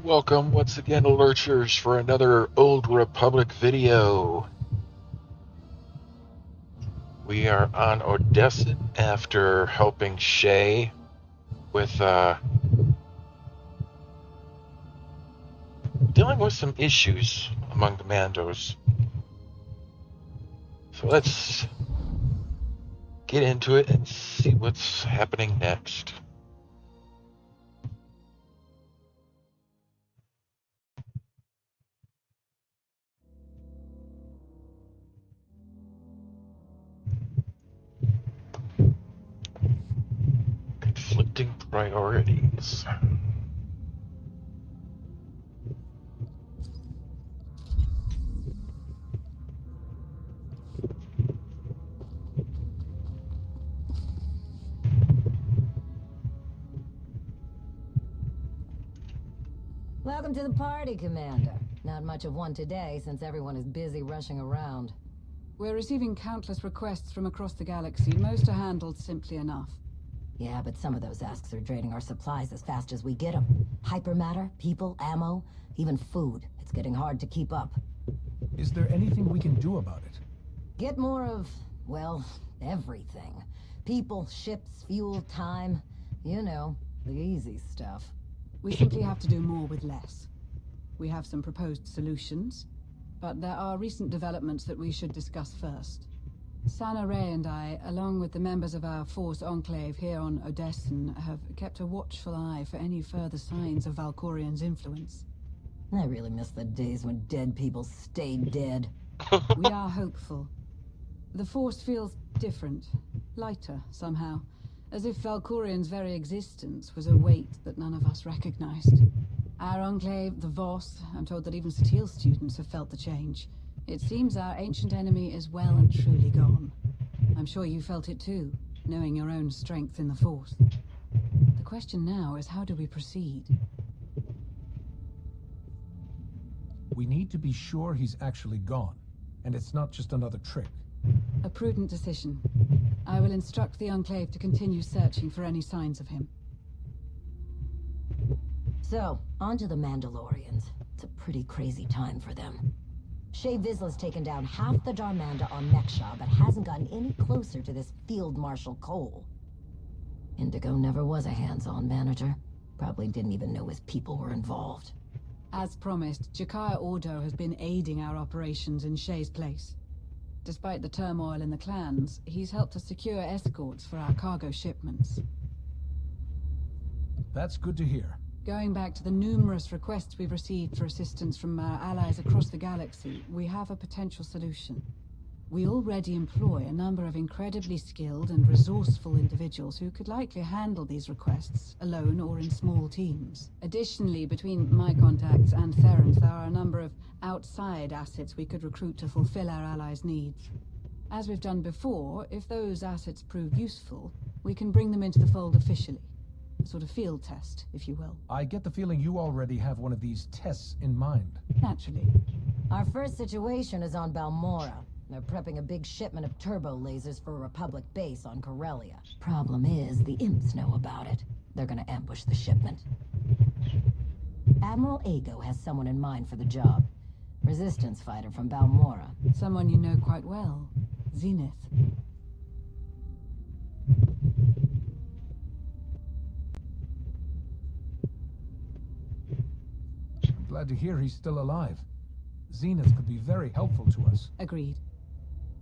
Welcome once again, Lurchers, for another Old Republic video. We are on Odessa after helping Shay with dealing with some issues among the Mandos. So let's get into it and see what's happening next. Conflicting priorities. Welcome to the party, Commander. Not much of one today, since everyone is busy rushing around. We're receiving countless requests from across the galaxy. Most are handled simply enough. Yeah, but some of those asks are draining our supplies as fast as we get them. Hypermatter, people, ammo, even food. It's getting hard to keep up. Is there anything we can do about it? Get more of, well, everything. People, ships, fuel, time. You know, the easy stuff. We simply have to do more with less. We have some proposed solutions, but there are recent developments that we should discuss first. Sana Ray and I, along with the members of our Force Enclave here on Odessan, have kept a watchful eye for any further signs of Valkorian's influence. I really miss the days when dead people stayed dead. We are hopeful. The Force feels different, lighter somehow, as if Valkorian's very existence was a weight that none of us recognized. Our Enclave, the Voss, I'm told that even Satil students have felt the change. It seems our ancient enemy is well and truly gone. I'm sure you felt it too, knowing your own strength in the Force. The question now is, how do we proceed? We need to be sure he's actually gone, and it's not just another trick. A prudent decision. I will instruct the Enclave to continue searching for any signs of him. So, on to the Mandalorians. It's a pretty crazy time for them. Shay Vizsla's taken down half the Darmanda on Mekshah, but hasn't gotten any closer to this Field Marshal Cole. Indigo never was a hands-on manager. Probably didn't even know his people were involved. As promised, Jakaya Ordo has been aiding our operations in Shay's place. Despite the turmoil in the clans, he's helped us secure escorts for our cargo shipments. That's good to hear. Going back to the numerous requests we've received for assistance from our allies across the galaxy, we have a potential solution. We already employ a number of incredibly skilled and resourceful individuals who could likely handle these requests, alone or in small teams. Additionally, between my contacts and Theron's, there are a number of outside assets we could recruit to fulfill our allies' needs. As we've done before, if those assets prove useful, we can bring them into the fold officially. A sort of field test, if you will. I get the feeling you already have one of these tests in mind. Naturally. Our first situation is on Balmorra. They're prepping a big shipment of turbo lasers for a Republic base on Corellia. Problem is, the imps know about it. They're gonna ambush the shipment. Admiral Ago has someone in mind for the job. Resistance fighter from Balmorra. Someone you know quite well. Zenith. I'm glad to hear he's still alive. Zenith could be very helpful to us. Agreed.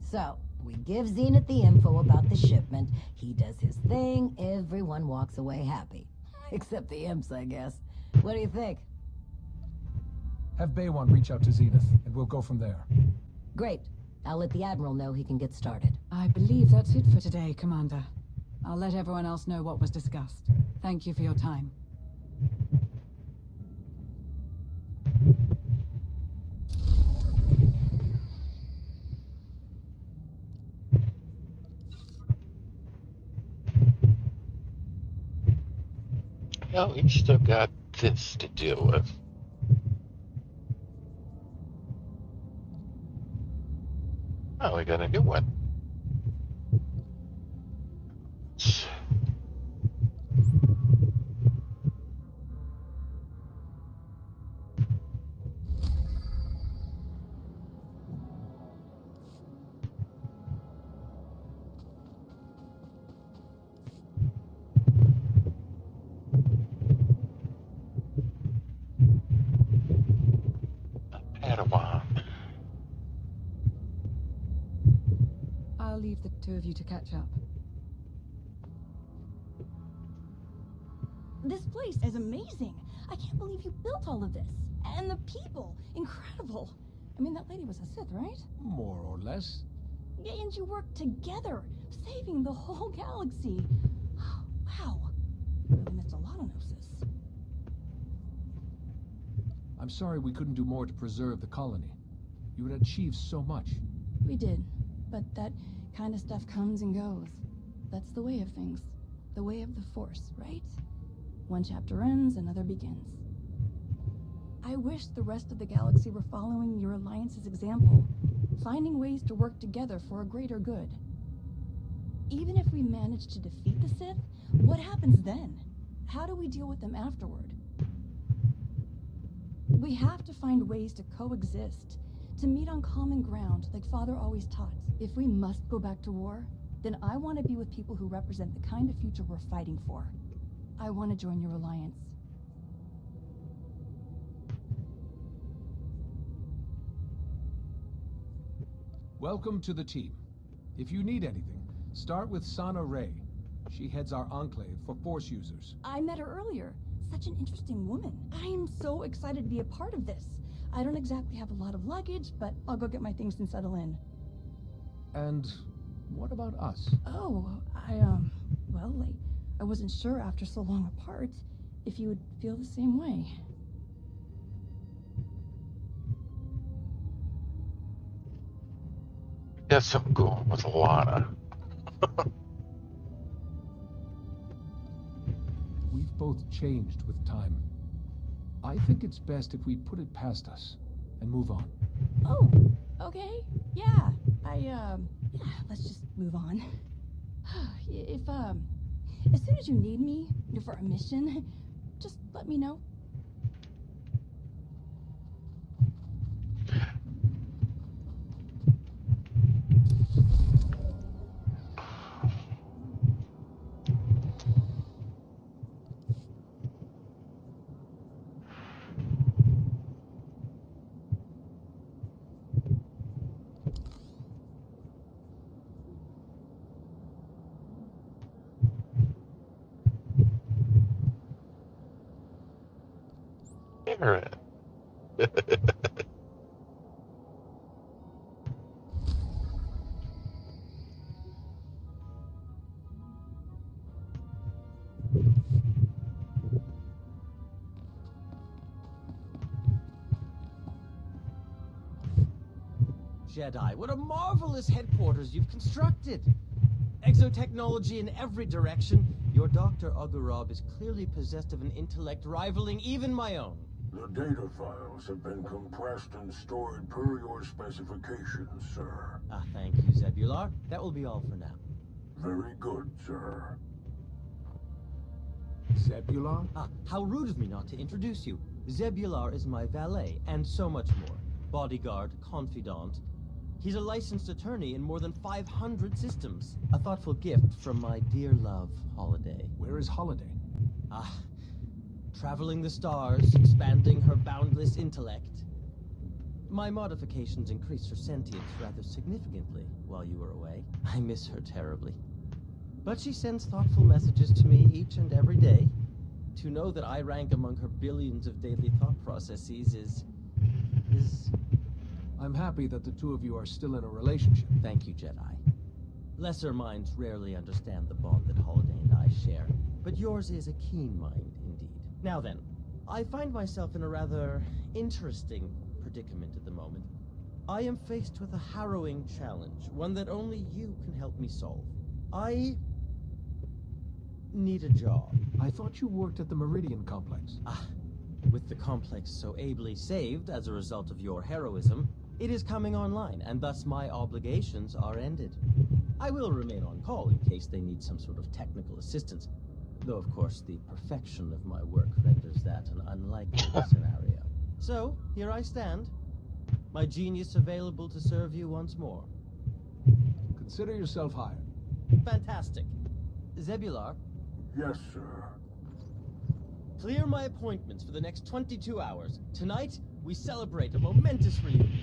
So, we give Zenith the info about the shipment, he does his thing, everyone walks away happy. Except the imps, I guess. What do you think? Have Baywan reach out to Zenith, and we'll go from there. Great. I'll let the Admiral know he can get started. I believe that's it for today, Commander. I'll let everyone else know what was discussed. Thank you for your time. Well, we've still got this to deal with. Oh, we got a new one. Let's the two of you to catch up. This place is amazing. I can't believe you built all of this. And the people, incredible. I mean, that lady was a Sith, right? More or less. And you worked together, saving the whole galaxy. Wow. You really missed a lot on Gnosis. I'm sorry we couldn't do more to preserve the colony. You had achieved so much. We did, but that kind of stuff comes and goes. That's the way of things. The way of the Force, right? One chapter ends, another begins. I wish the rest of the galaxy were following your Alliance's example, finding ways to work together for a greater good. Even if we manage to defeat the Sith, what happens then? How do we deal with them afterward? We have to find ways to coexist, to meet on common ground like Father always taught. If we must go back to war, then I want to be with people who represent the kind of future we're fighting for. I want to join your alliance. Welcome to the team. If you need anything, start with Sana Ray. She heads our enclave for Force users. I met her earlier. Such an interesting woman. I am so excited to be a part of this. I don't exactly have a lot of luggage, but I'll go get my things and settle in. And what about us? Oh, well, I wasn't sure after so long apart if you would feel the same way. Got something going with Lana. We've both changed with time. I think it's best if we put it past us and move on. Oh, okay. Yeah, yeah, let's just move on. If, as soon as you need me for a mission, just let me know. Aaron. Jedi, what a marvelous headquarters you've constructed! Exotechnology in every direction. Your Dr. Agurab is clearly possessed of an intellect rivaling even my own. The data files have been compressed and stored per your specifications, sir. Ah, thank you, Zebular. That will be all for now. Very good, sir. Zebular? Ah, how rude of me not to introduce you. Zebular is my valet, and so much more. Bodyguard, confidant. He's a licensed attorney in more than 500 systems. A thoughtful gift from my dear love, Holiday. Where is Holiday? Ah, traveling the stars, expanding her boundless intellect. My modifications increased her sentience rather significantly while you were away. I miss her terribly. But she sends thoughtful messages to me each and every day. To know that I rank among her billions of daily thought processes is... I'm happy that the two of you are still in a relationship. Thank you, Jedi. Lesser minds rarely understand the bond that Holiday and I share, but yours is a keen mind indeed. Now then, I find myself in a rather interesting predicament at the moment. I am faced with a harrowing challenge, one that only you can help me solve. I need a job. I thought you worked at the Meridian Complex. Ah, with the complex so ably saved as a result of your heroism, it is coming online, and thus my obligations are ended. I will remain on call in case they need some sort of technical assistance, though of course the perfection of my work renders that an unlikely scenario. So, here I stand, my genius available to serve you once more. Consider yourself hired. Fantastic. Zebular? Yes, sir. Clear my appointments for the next 22 hours. Tonight, we celebrate a momentous reunion.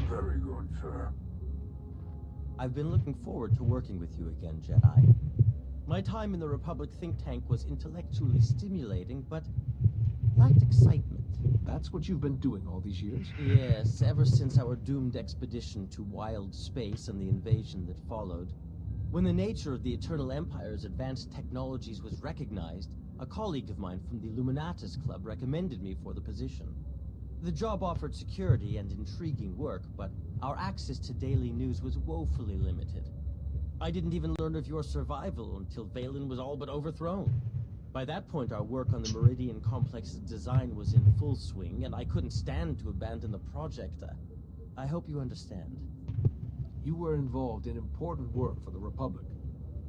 Very good, sir. I've been looking forward to working with you again, Jedi. My time in the Republic think tank was intellectually stimulating, but lacked excitement. That's what you've been doing all these years? Yes, ever since our doomed expedition to wild space and the invasion that followed. When the nature of the Eternal Empire's advanced technologies was recognized, a colleague of mine from the Illuminatus Club recommended me for the position. The job offered security and intriguing work, but our access to daily news was woefully limited. I didn't even learn of your survival until Valen was all but overthrown. By that point, our work on the Meridian Complex's design was in full swing, and I couldn't stand to abandon the project. I hope you understand. You were involved in important work for the Republic.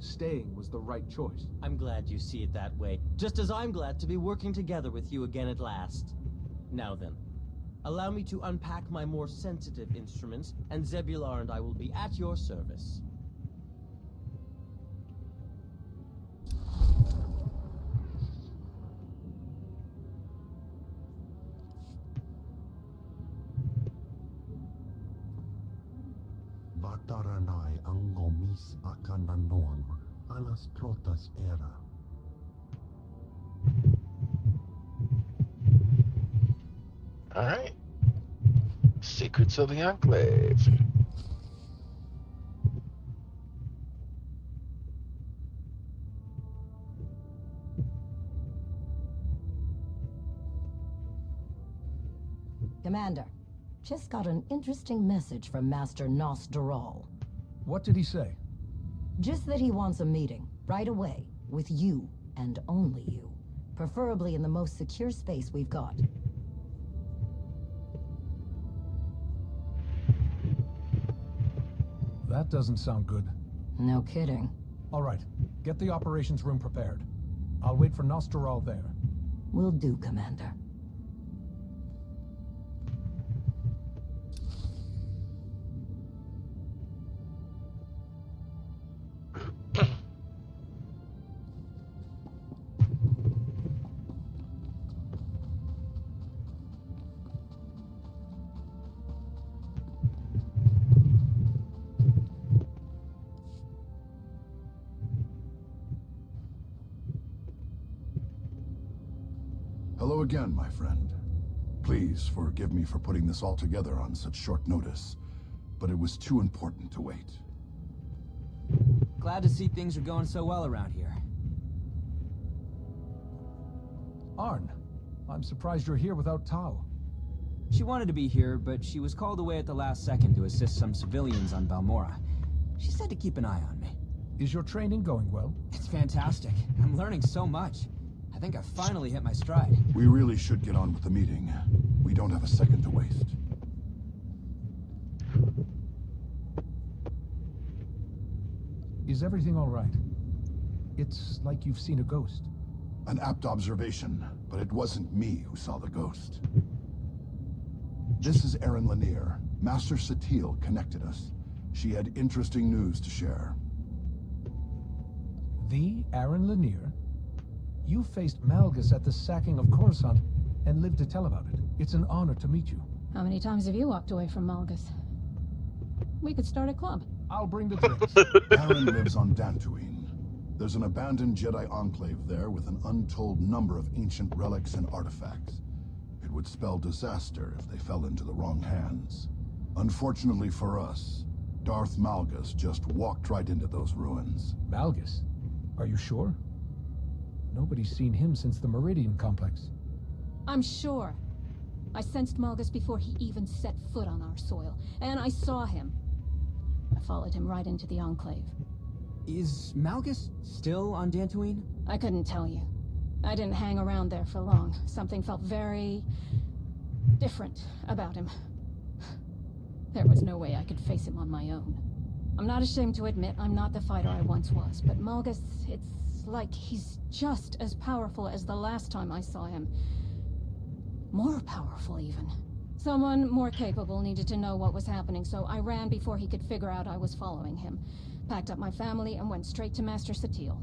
Staying was the right choice. I'm glad you see it that way, just as I'm glad to be working together with you again at last. Now then, allow me to unpack my more sensitive instruments, and Zebular and I will be at your service. Bataranai ang ngomis akan nanon alas trotas era. All right. Secrets of the Enclave. Commander, just got an interesting message from Master Nosdaral. What did he say? Just that he wants a meeting, right away, with you, and only you. Preferably in the most secure space we've got. That doesn't sound good. No kidding. All right, get the operations room prepared. I'll wait for Nosdaral there. Will do, Commander. Hello again, my friend. Please forgive me for putting this all together on such short notice, but it was too important to wait. Glad to see things are going so well around here. Arn, I'm surprised you're here without Tau. She wanted to be here, but she was called away at the last second to assist some civilians on Balmora. She said to keep an eye on me. Is your training going well? It's fantastic. I'm learning so much. I think I've finally hit my stride. We really should get on with the meeting. We don't have a second to waste. Is everything all right? It's like you've seen a ghost. An apt observation, but it wasn't me who saw the ghost. This is Erin Lanier. Master Satil connected us. She had interesting news to share. The Erin Lanier? You faced Malgus at the sacking of Coruscant and lived to tell about it. It's an honor to meet you. How many times have you walked away from Malgus? We could start a club. I'll bring the drinks. Erin lives on Dantooine. There's an abandoned Jedi enclave there with an untold number of ancient relics and artifacts. It would spell disaster if they fell into the wrong hands. Unfortunately for us, Darth Malgus just walked right into those ruins. Malgus? Are you sure? Nobody's seen him since the Meridian Complex. I'm sure. I sensed Malgus before he even set foot on our soil, and I saw him. I followed him right into the Enclave. Is Malgus still on Dantooine? I couldn't tell you. I didn't hang around there for long. Something felt very different about him. There was no way I could face him on my own. I'm not ashamed to admit I'm not the fighter I once was, but Malgus, it's like he's just as powerful as the last time I saw him. More powerful, even. Someone more capable needed to know what was happening, so I ran before he could figure out I was following him. Packed up my family and went straight to Master Satil.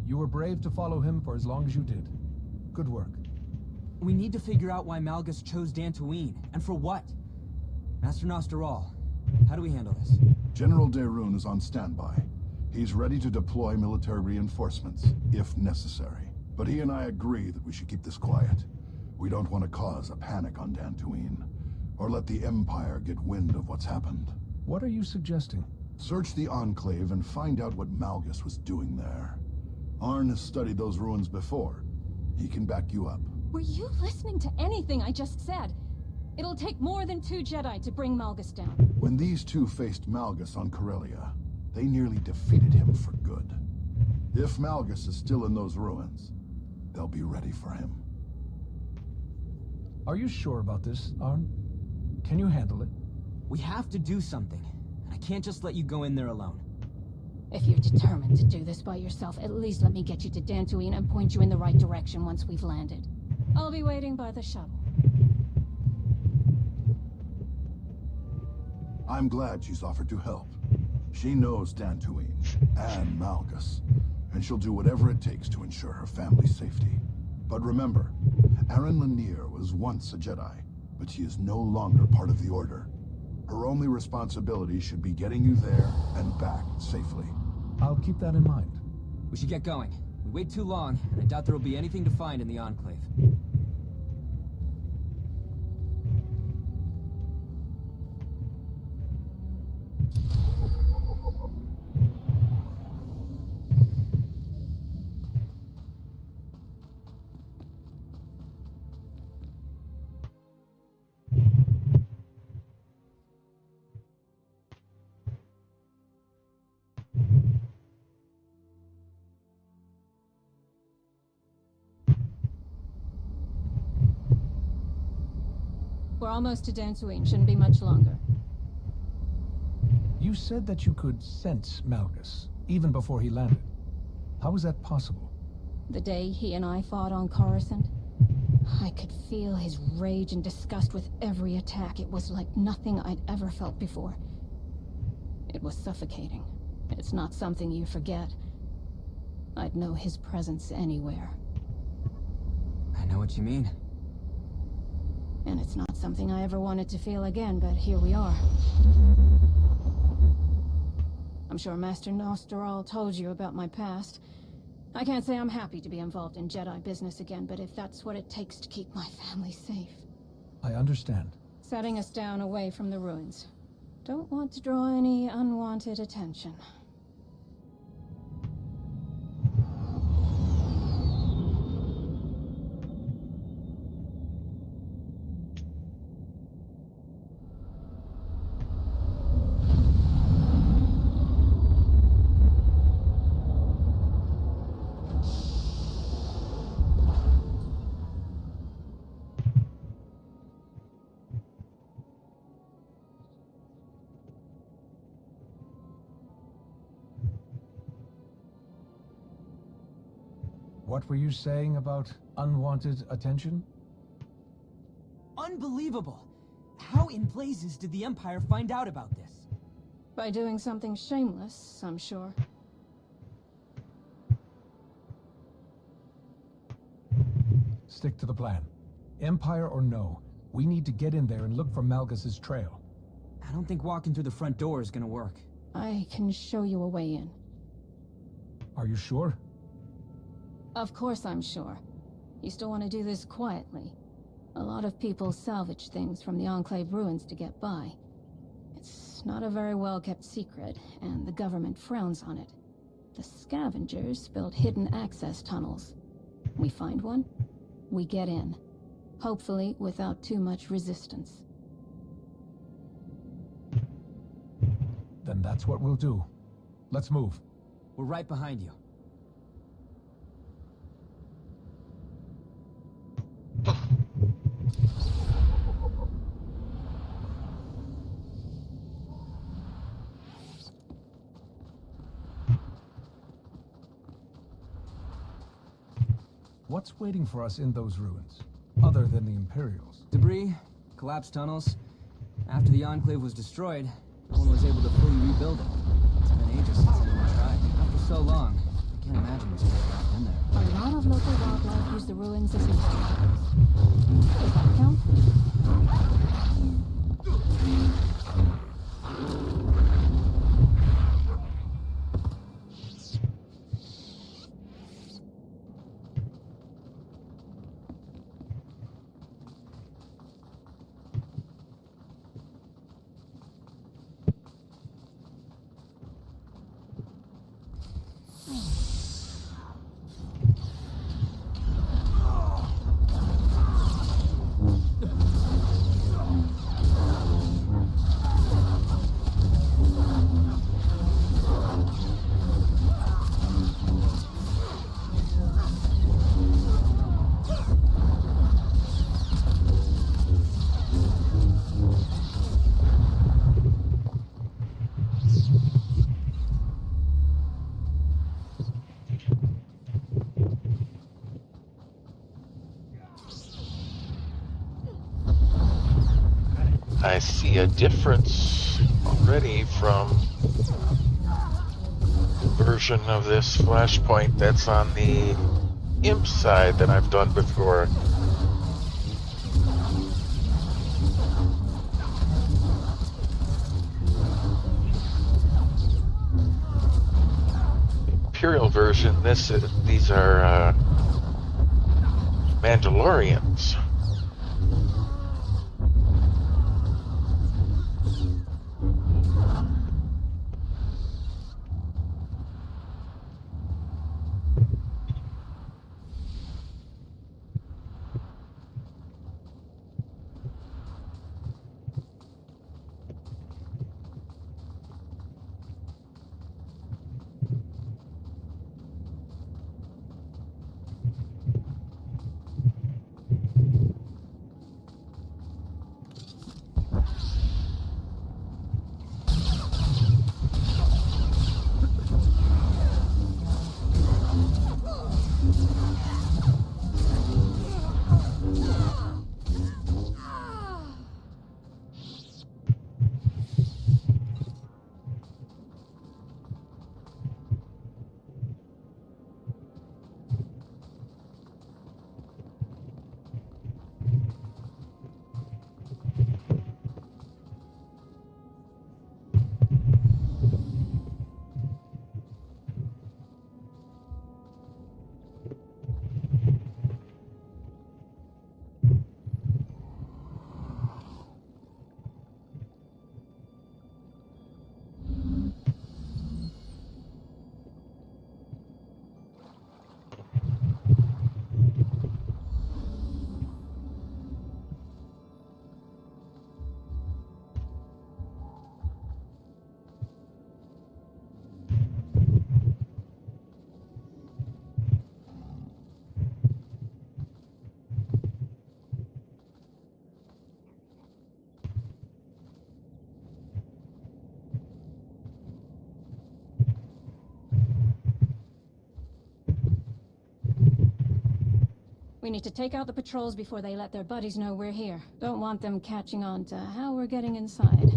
You were brave to follow him for as long as you did. Good work. We need to figure out why Malgus chose Dantooine, and for what. Master Nosdaral, How do we handle this? General Daerun is on standby. He's ready to deploy military reinforcements, if necessary. But he and I agree that we should keep this quiet. We don't want to cause a panic on Dantooine, or let the Empire get wind of what's happened. What are you suggesting? Search the Enclave and find out what Malgus was doing there. Arn has studied those ruins before. He can back you up. Were you listening to anything I just said? It'll take more than 2 Jedi to bring Malgus down. When these two faced Malgus on Corellia, they nearly defeated him for good. If Malgus is still in those ruins, they'll be ready for him. Are you sure about this, Arn? Can you handle it? We have to do something. And I can't just let you go in there alone. If you're determined to do this by yourself, at least let me get you to Dantooine and point you in the right direction once we've landed. I'll be waiting by the shuttle. I'm glad she's offered to help. She knows Dantooine and Malgus, and she'll do whatever it takes to ensure her family's safety. But remember, Aaron Lanier was once a Jedi, but she is no longer part of the Order. Her only responsibility should be getting you there and back safely. I'll keep that in mind. We should get going. We wait too long, and I doubt there will be anything to find in the Enclave. We're almost to Dantooine. Shouldn't be much longer. You said that you could sense Malgus, even before he landed. How is that possible? The day he and I fought on Coruscant, I could feel his rage and disgust with every attack. It was like nothing I'd ever felt before. It was suffocating. It's not something you forget. I'd know his presence anywhere. I know what you mean. And it's not something I ever wanted to feel again, but here we are. I'm sure Master Nosteral told you about my past. I can't say I'm happy to be involved in Jedi business again, but if that's what it takes to keep my family safe. I understand. Setting us down away from the ruins. Don't want to draw any unwanted attention. What were you saying about unwanted attention? Unbelievable! How in blazes did the Empire find out about this? By doing something shameless, I'm sure. Stick to the plan. Empire or no, we need to get in there and look for Malgus's trail. I don't think walking through the front door is gonna work. I can show you a way in. Are you sure? Of course I'm sure. You still want to do this quietly. A lot of people salvage things from the Enclave ruins to get by. It's not a very well-kept secret, and the government frowns on it. The scavengers build hidden access tunnels. We find one, we get in. Hopefully without too much resistance. Then that's what we'll do. Let's move. We're right behind you. What's waiting for us in those ruins, other than the Imperials? Debris, collapsed tunnels. After the Enclave was destroyed, no one was able to fully rebuild it. It's been ages since anyone tried. After so long, I can't imagine there's much left in there. A lot of local wildlife use the ruins as nesting grounds. Does that count? I see a difference already from the version of this flashpoint that's on the IMP side that I've done before. Imperial version, these are Mandalorians. We need to take out the patrols before they let their buddies know we're here. Don't want them catching on to how we're getting inside.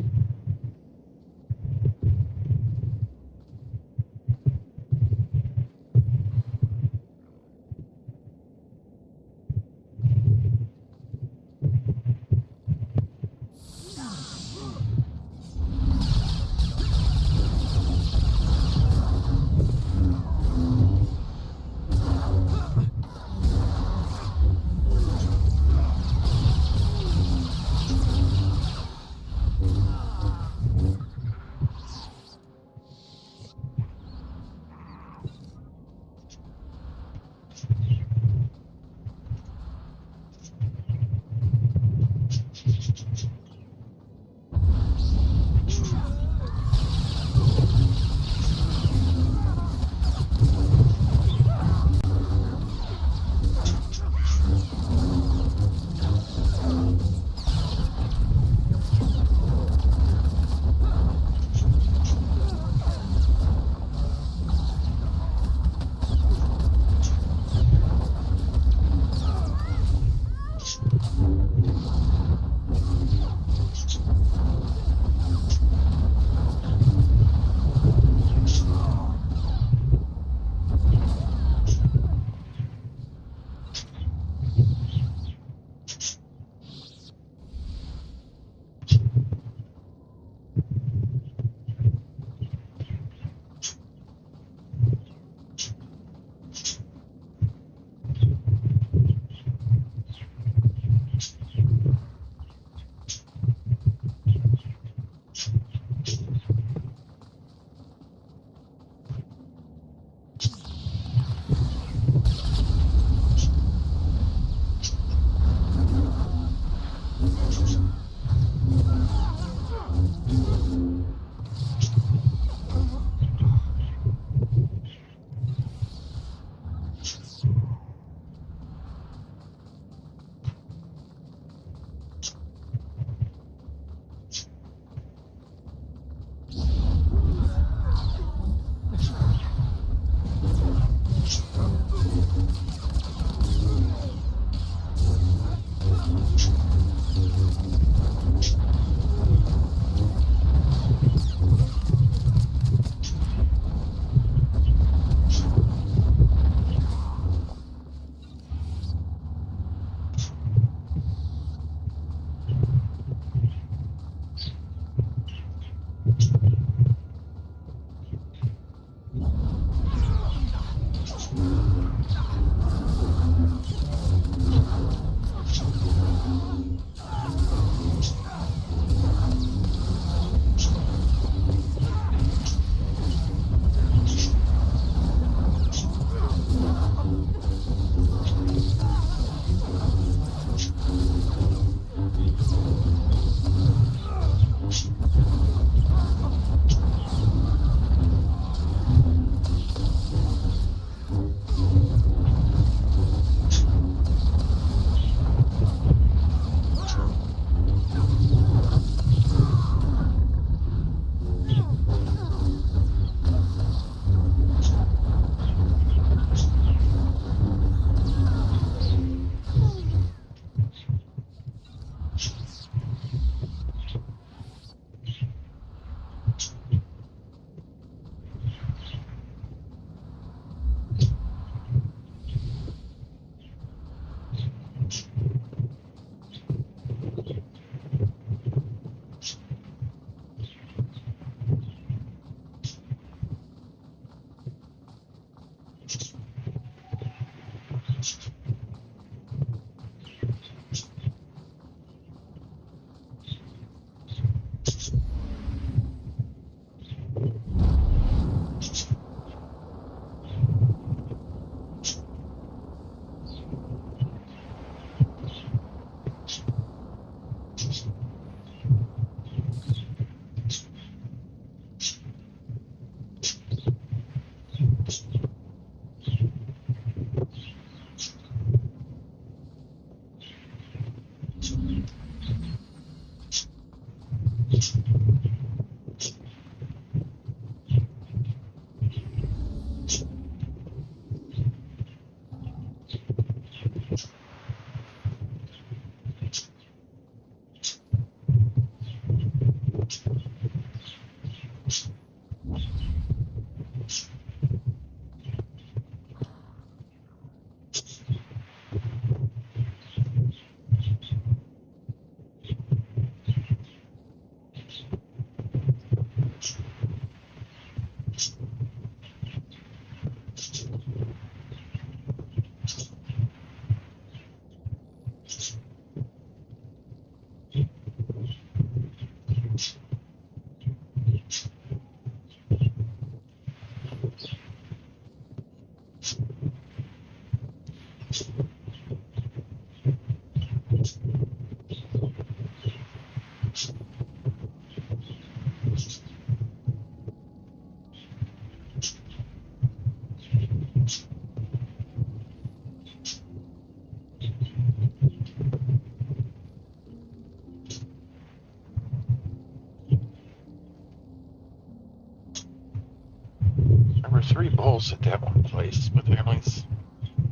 There were 3 bowls at that one place, but they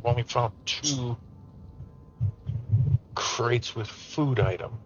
only found 2 crates with food item.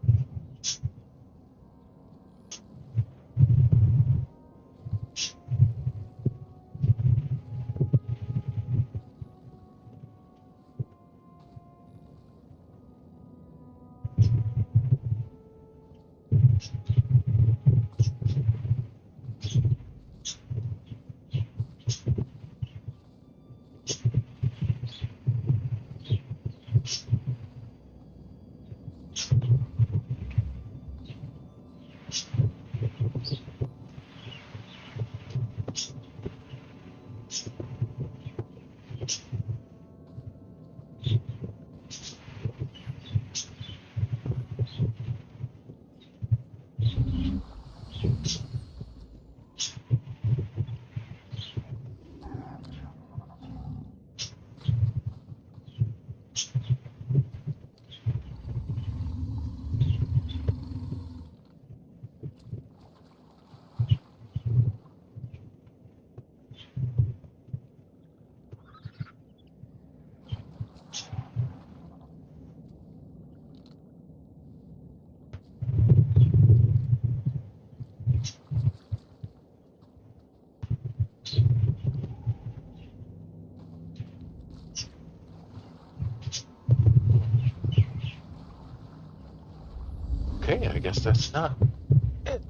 Okay, I guess that's not it.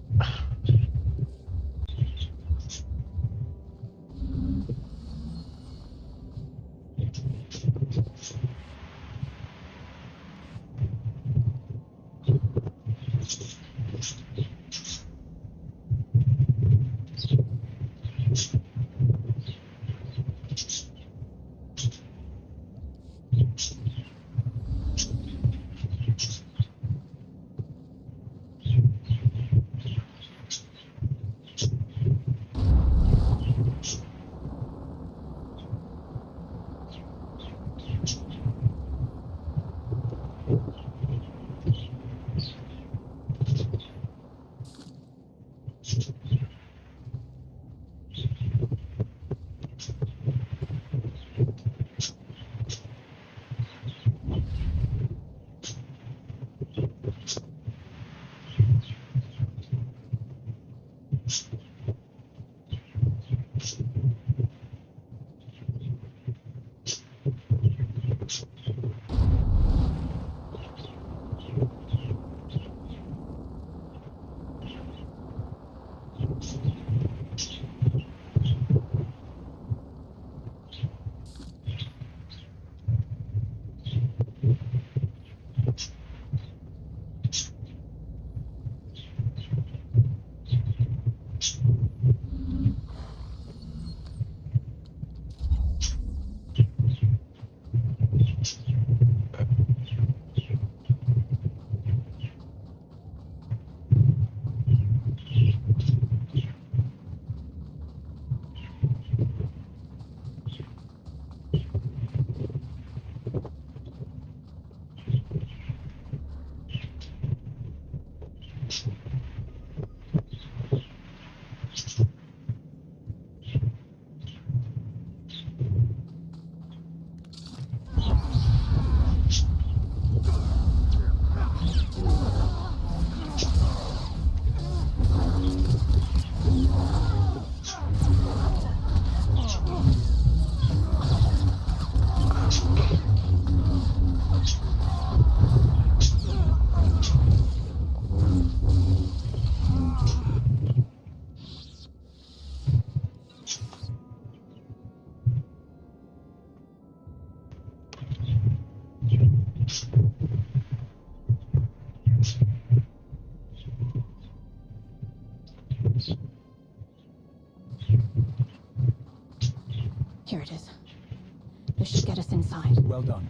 done.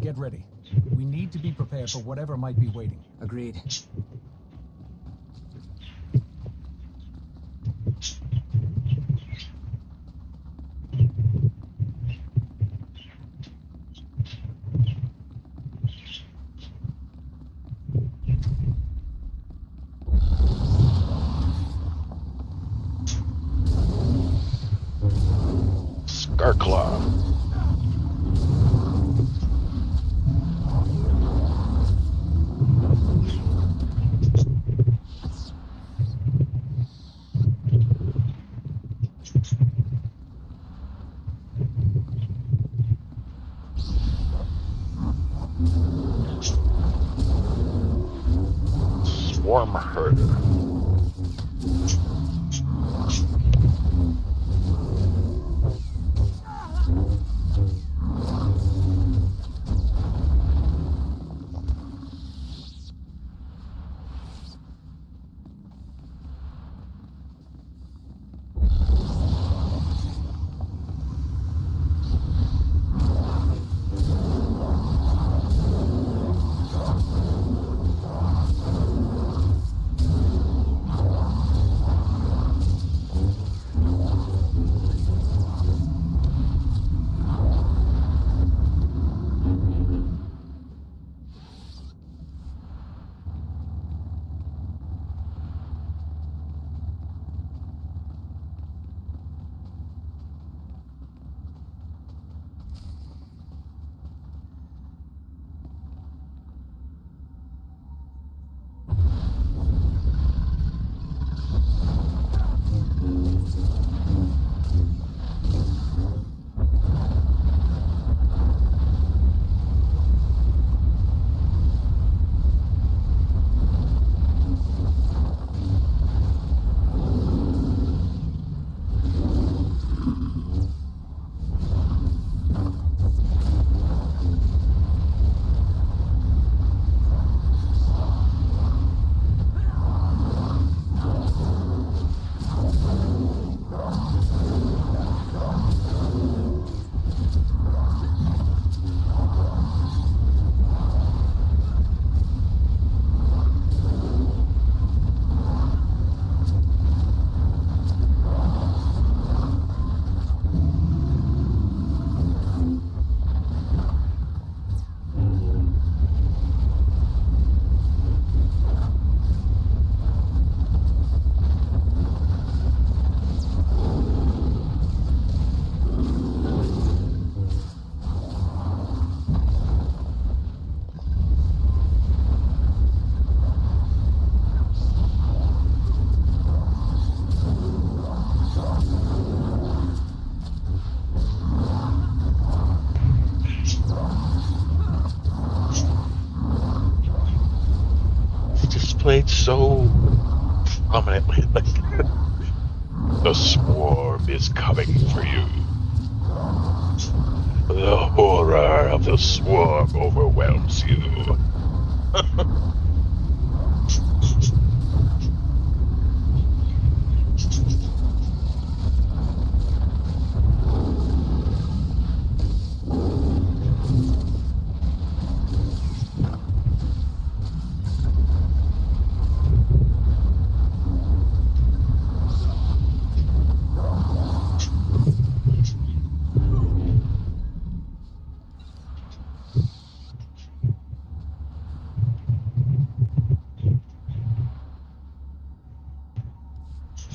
Get ready. We need to be prepared for whatever might be waiting. Agreed. Scarclaw. Swarm herder. Displayed so prominently, like the swarm is coming for you. The horror of the swarm overwhelms you.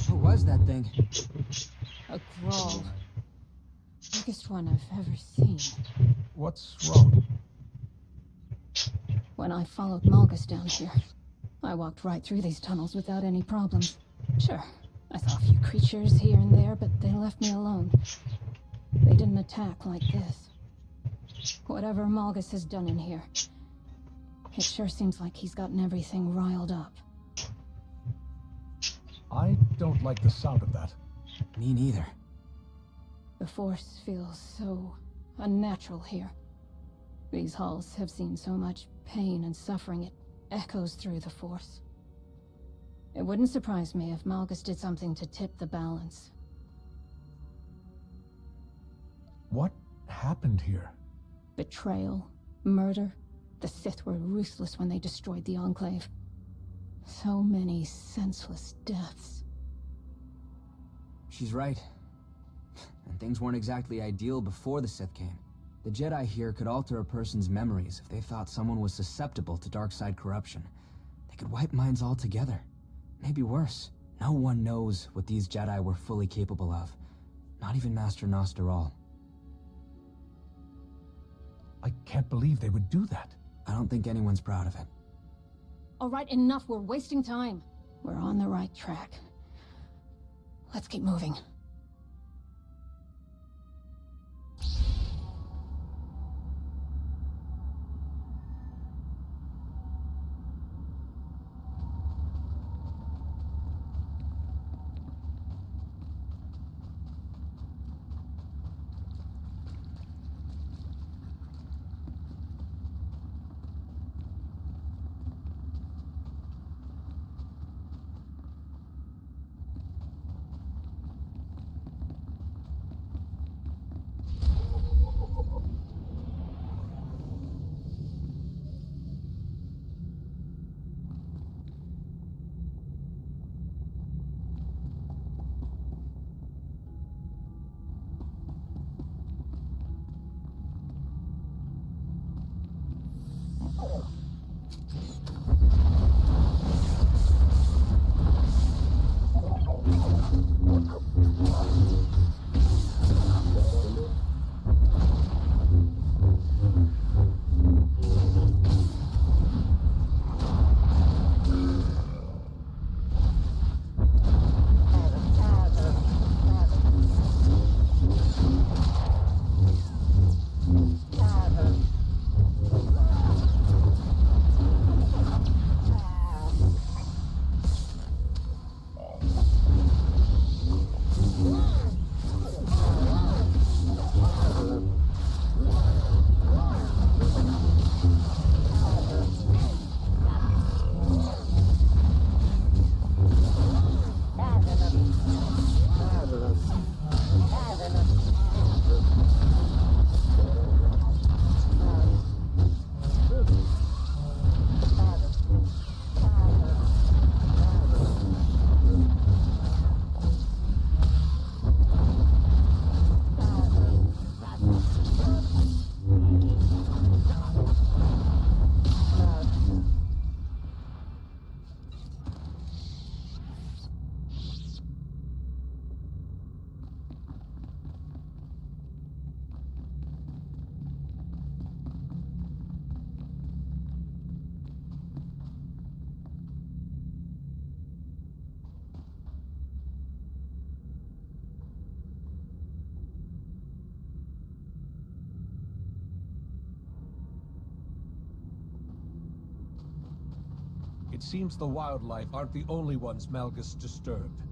What was that thing? A Grawl. Biggest one I've ever seen. What's wrong? When I followed Malgus down here, I walked right through these tunnels without any problems. Sure, I saw a few creatures here and there, but they left me alone. They didn't attack like this. Whatever Malgus has done in here, it sure seems like he's gotten everything riled up. I don't like the sound of that. Me neither. The Force feels so unnatural here. These halls have seen so much pain and suffering, it echoes through the Force. It wouldn't surprise me if Malgus did something to tip the balance. What happened here? Betrayal, murder. The Sith were ruthless when they destroyed the Enclave. So many senseless deaths. She's right. And things weren't exactly ideal before the Sith came. The Jedi here could alter a person's memories if they thought someone was susceptible to dark side corruption. They could wipe minds altogether. Maybe worse. No one knows what these Jedi were fully capable of. Not even Master Nostaral. I can't believe they would do that. I don't think anyone's proud of it. All right, enough. We're wasting time. We're on the right track. Let's keep moving. It seems the wildlife aren't the only ones Malgus disturbed.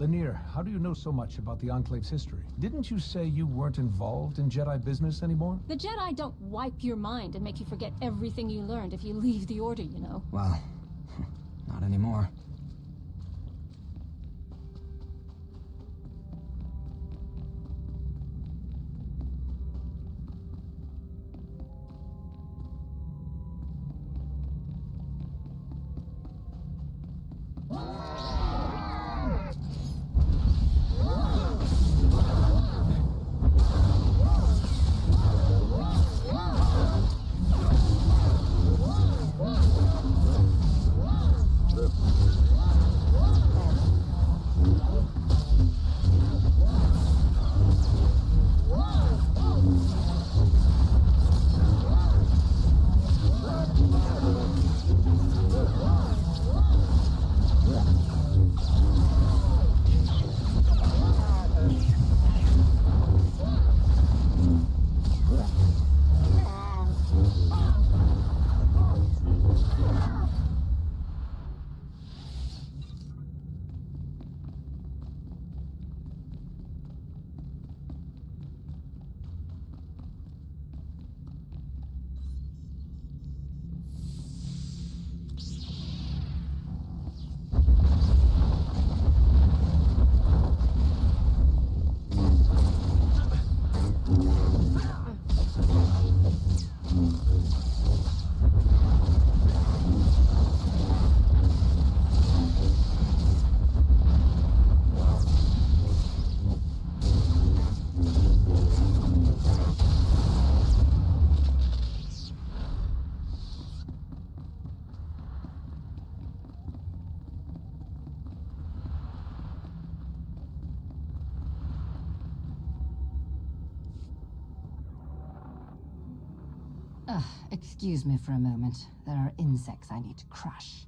Lanier, how do you know so much about the Enclave's history? Didn't you say you weren't involved in Jedi business anymore? The Jedi don't wipe your mind and make you forget everything you learned if you leave the Order, you know. Well, not anymore. Excuse me for a moment. There are insects I need to crush.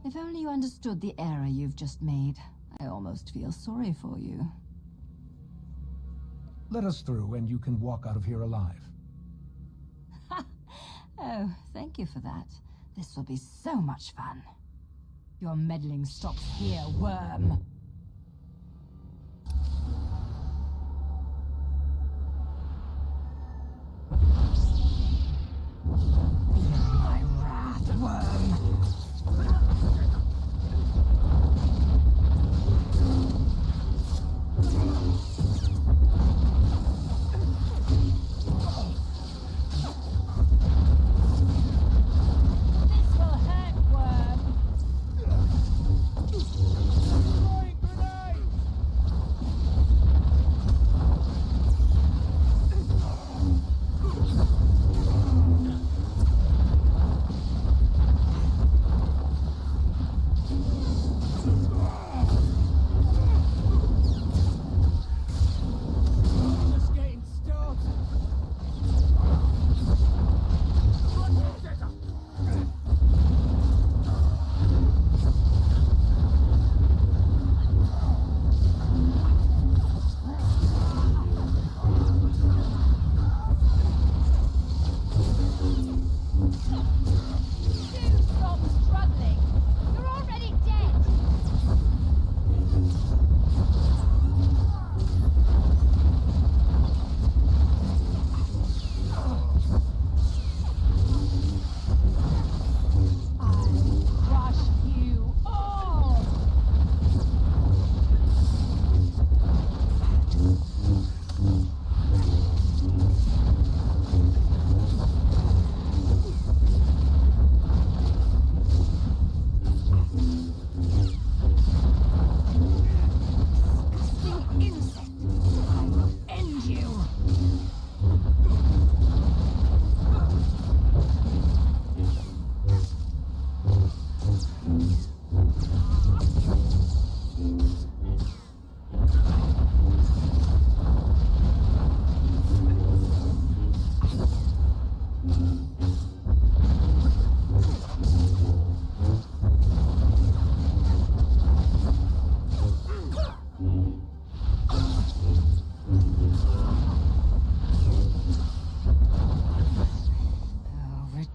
If only you understood the error you've just made. I almost feel sorry for you. Let us through and you can walk out of here alive. Oh, thank you for that. This will be so much fun. Your meddling stops here, worm. Feel my wrath, worm. This will hurt, worm.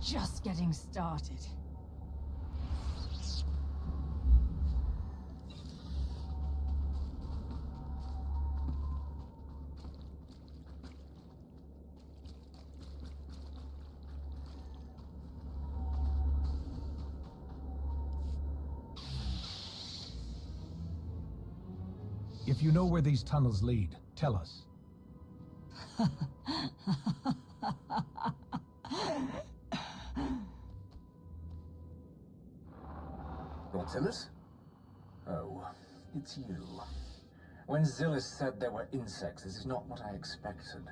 just getting started. If you know where these tunnels lead, tell us. Nautilus? Oh, it's you. When Zillus said there were insects, this is not what I expected.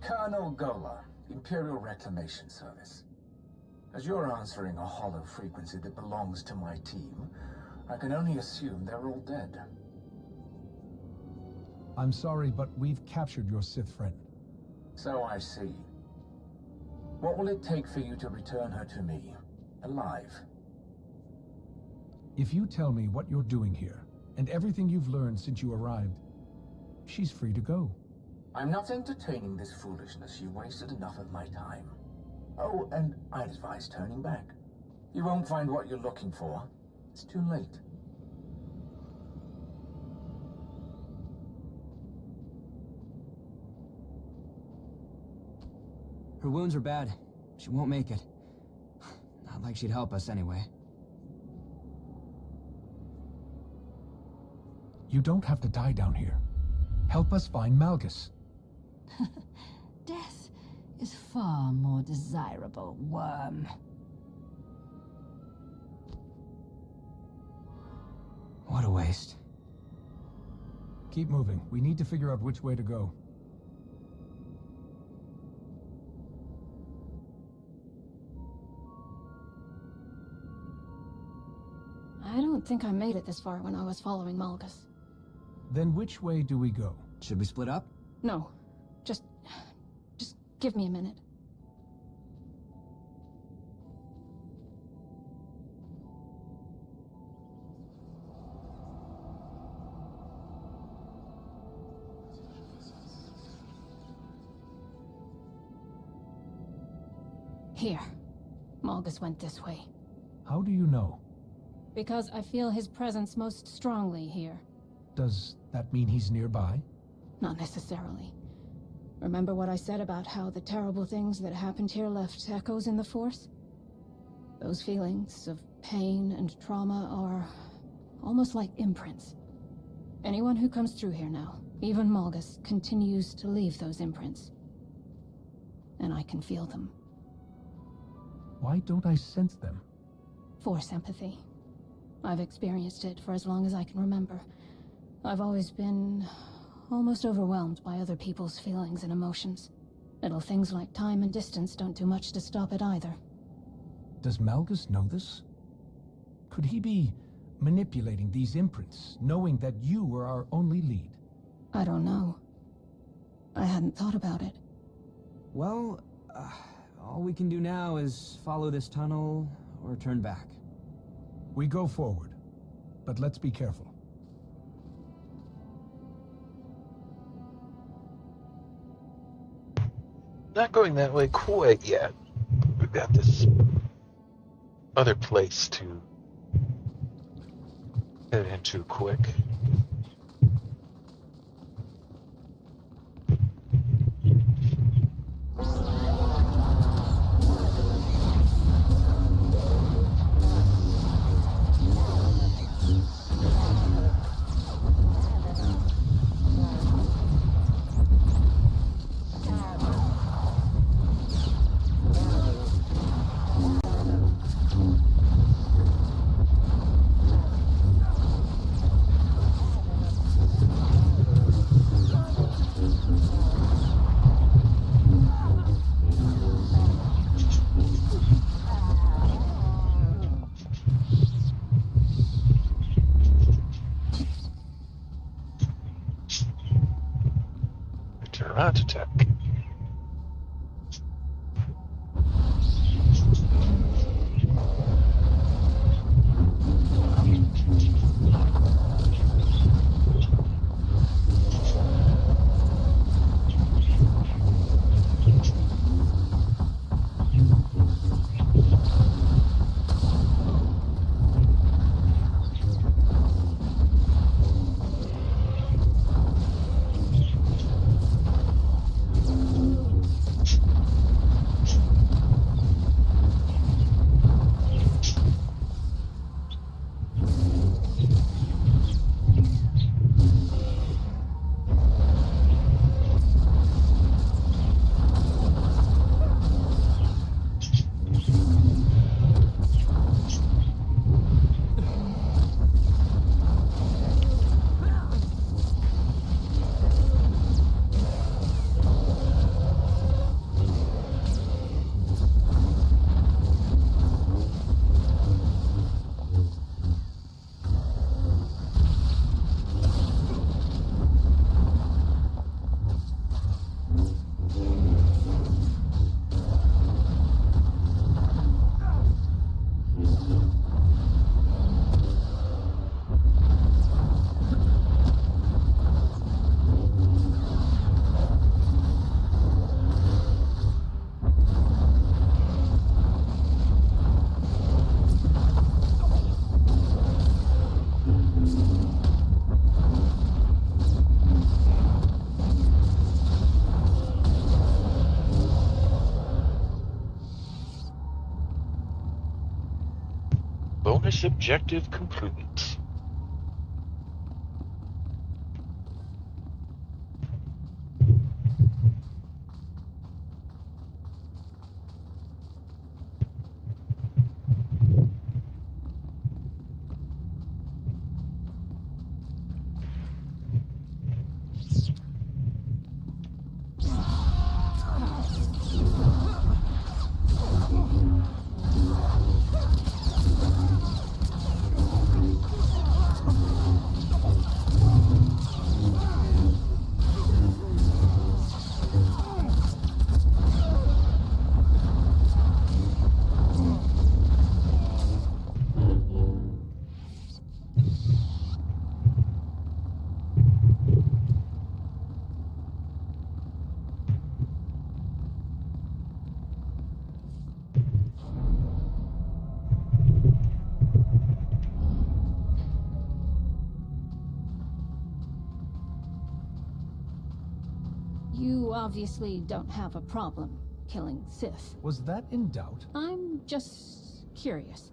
Colonel Gola, Imperial Reclamation Service. As you're answering a hollow frequency that belongs to my team, I can only assume they're all dead. I'm sorry, but we've captured your Sith friend. So I see. What will it take for you to return her to me, alive? If you tell me what you're doing here, and everything you've learned since you arrived, she's free to go. I'm not entertaining this foolishness. You wasted enough of my time. Oh, and I'd advise turning back. You won't find what you're looking for. It's too late. Her wounds are bad. She won't make it. Not like she'd help us anyway. You don't have to die down here. Help us find Malgus. Death is far more desirable, worm. What a waste. Keep moving. We need to figure out which way to go. I don't think I made it this far when I was following Malgus. Then which way do we go? Should we split up? No. Just give me a minute. Here. Malgus went this way. How do you know? Because I feel his presence most strongly here. Does that mean he's nearby? Not necessarily. Remember what I said about how the terrible things that happened here left echoes in the Force? Those feelings of pain and trauma are almost like imprints. Anyone who comes through here now, even Malgus, continues to leave those imprints. And I can feel them. Why don't I sense them? Force empathy. I've experienced it for as long as I can remember. I've always been almost overwhelmed by other people's feelings and emotions. Little things like time and distance don't do much to stop it either. Does Malgus know this? Could he be manipulating these imprints, knowing that you were our only lead? I don't know. I hadn't thought about it. Well, all we can do now is follow this tunnel or turn back. We go forward, but let's be careful. Not going that way quite yet. We've got this other place to head into quick. Tech. Bonus objective completed. You obviously don't have a problem killing Sith. Was that in doubt? I'm just curious.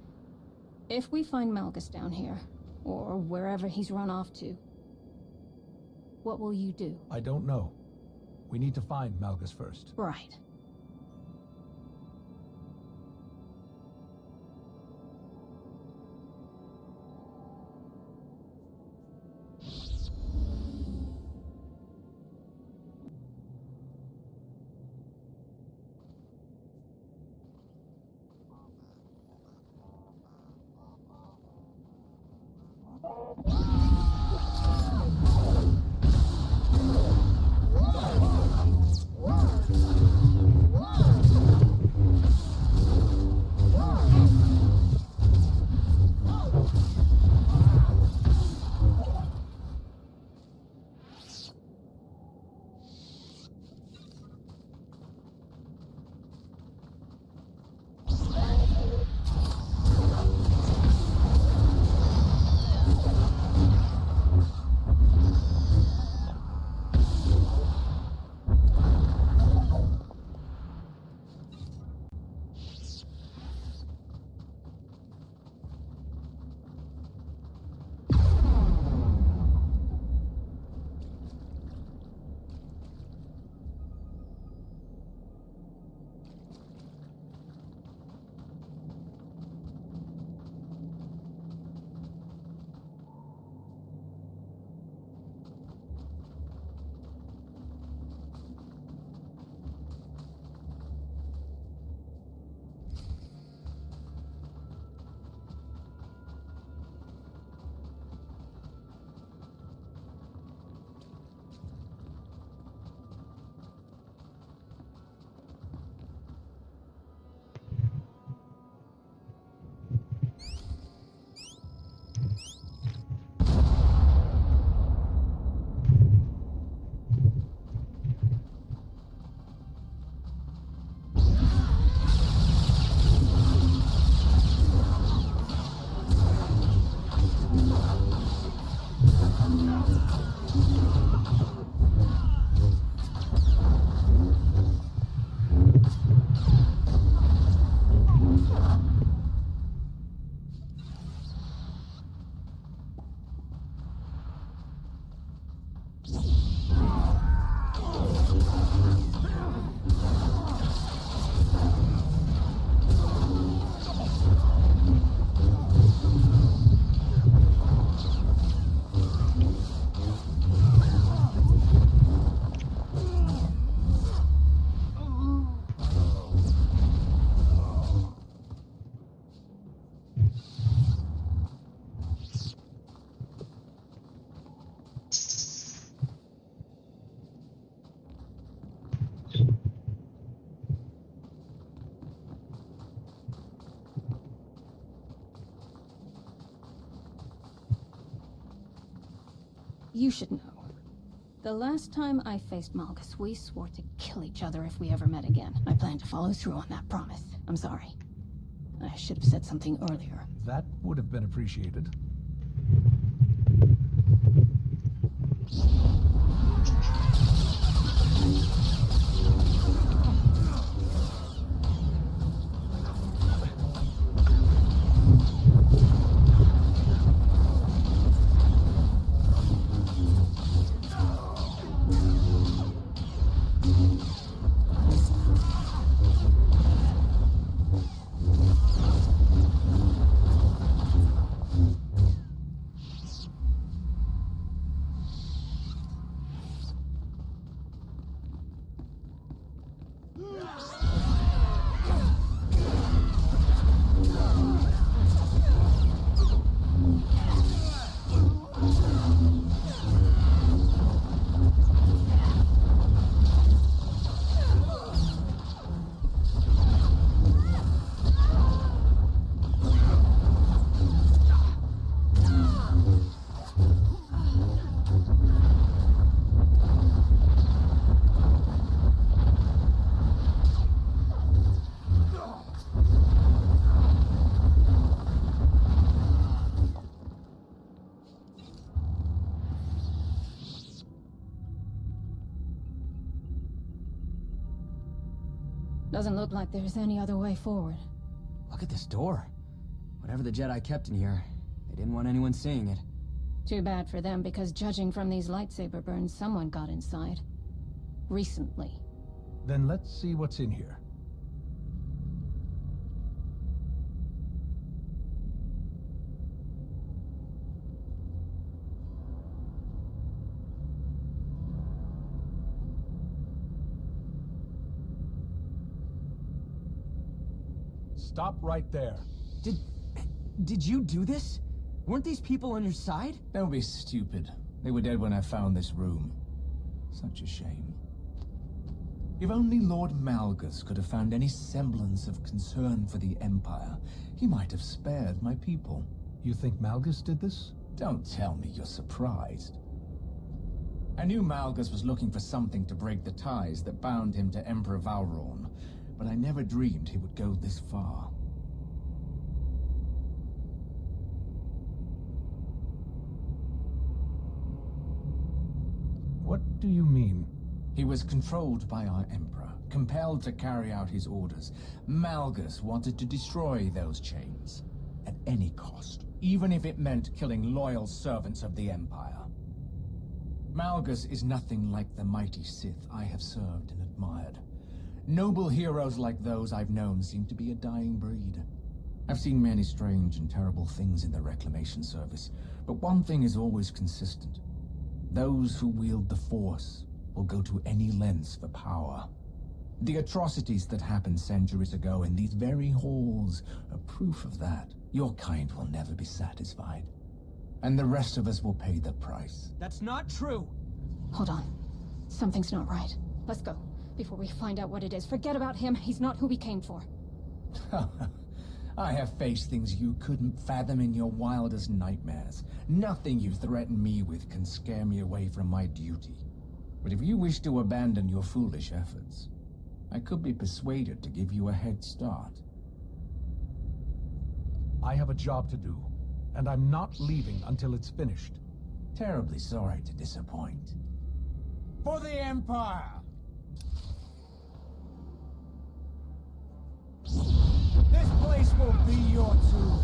If we find Malgus down here, or wherever he's run off to, what will you do? I don't know. We need to find Malgus first. Right. You should know. The last time I faced Malgus, we swore to kill each other if we ever met again. I plan to follow through on that promise. I'm sorry. I should have said something earlier. That would have been appreciated. Doesn't look like there's any other way forward. Look at this door. Whatever the Jedi kept in here, they didn't want anyone seeing it. Too bad for them, because judging from these lightsaber burns, someone got inside. Recently. Then let's see what's in here. Stop right there. Did you do this? Weren't these people on your side? Don't be stupid. They were dead when I found this room. Such a shame. If only Lord Malgus could have found any semblance of concern for the Empire, he might have spared my people. You think Malgus did this? Don't tell me you're surprised. I knew Malgus was looking for something to break the ties that bound him to Emperor Valron, but I never dreamed he would go this far. What do you mean? He was controlled by our Emperor, compelled to carry out his orders. Malgus wanted to destroy those chains, at any cost, even if it meant killing loyal servants of the Empire. Malgus is nothing like the mighty Sith I have served and admired. Noble heroes like those I've known seem to be a dying breed. I've seen many strange and terrible things in the Reclamation Service, but one thing is always consistent. Those who wield the Force will go to any lengths for power. The atrocities that happened centuries ago in these very halls are proof of that. Your kind will never be satisfied. And the rest of us will pay the price. That's not true! Hold on. Something's not right. Let's go, before we find out what it is. Forget about him. He's not who we came for. I have faced things you couldn't fathom in your wildest nightmares. Nothing you threaten me with can scare me away from my duty. But if you wish to abandon your foolish efforts, I could be persuaded to give you a head start. I have a job to do, and I'm not leaving until it's finished. Terribly sorry to disappoint. For the Empire! This place will be your tomb.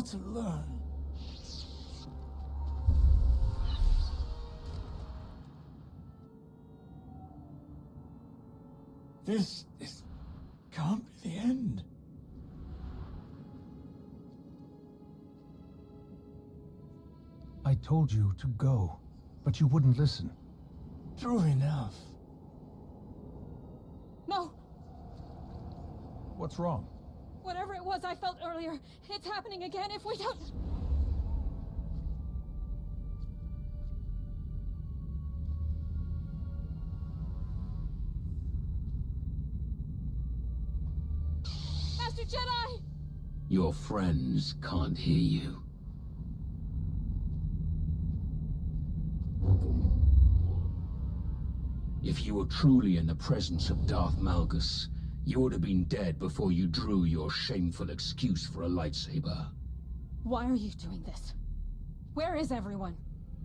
got to learn. This can't be the end. I told you to go, but you wouldn't listen. True enough. No! What's wrong? Whatever it was I felt earlier, it's happening again if we don't... Master Jedi! Your friends can't hear you. If you were truly in the presence of Darth Malgus, you would have been dead before you drew your shameful excuse for a lightsaber. Why are you doing this? Where is everyone?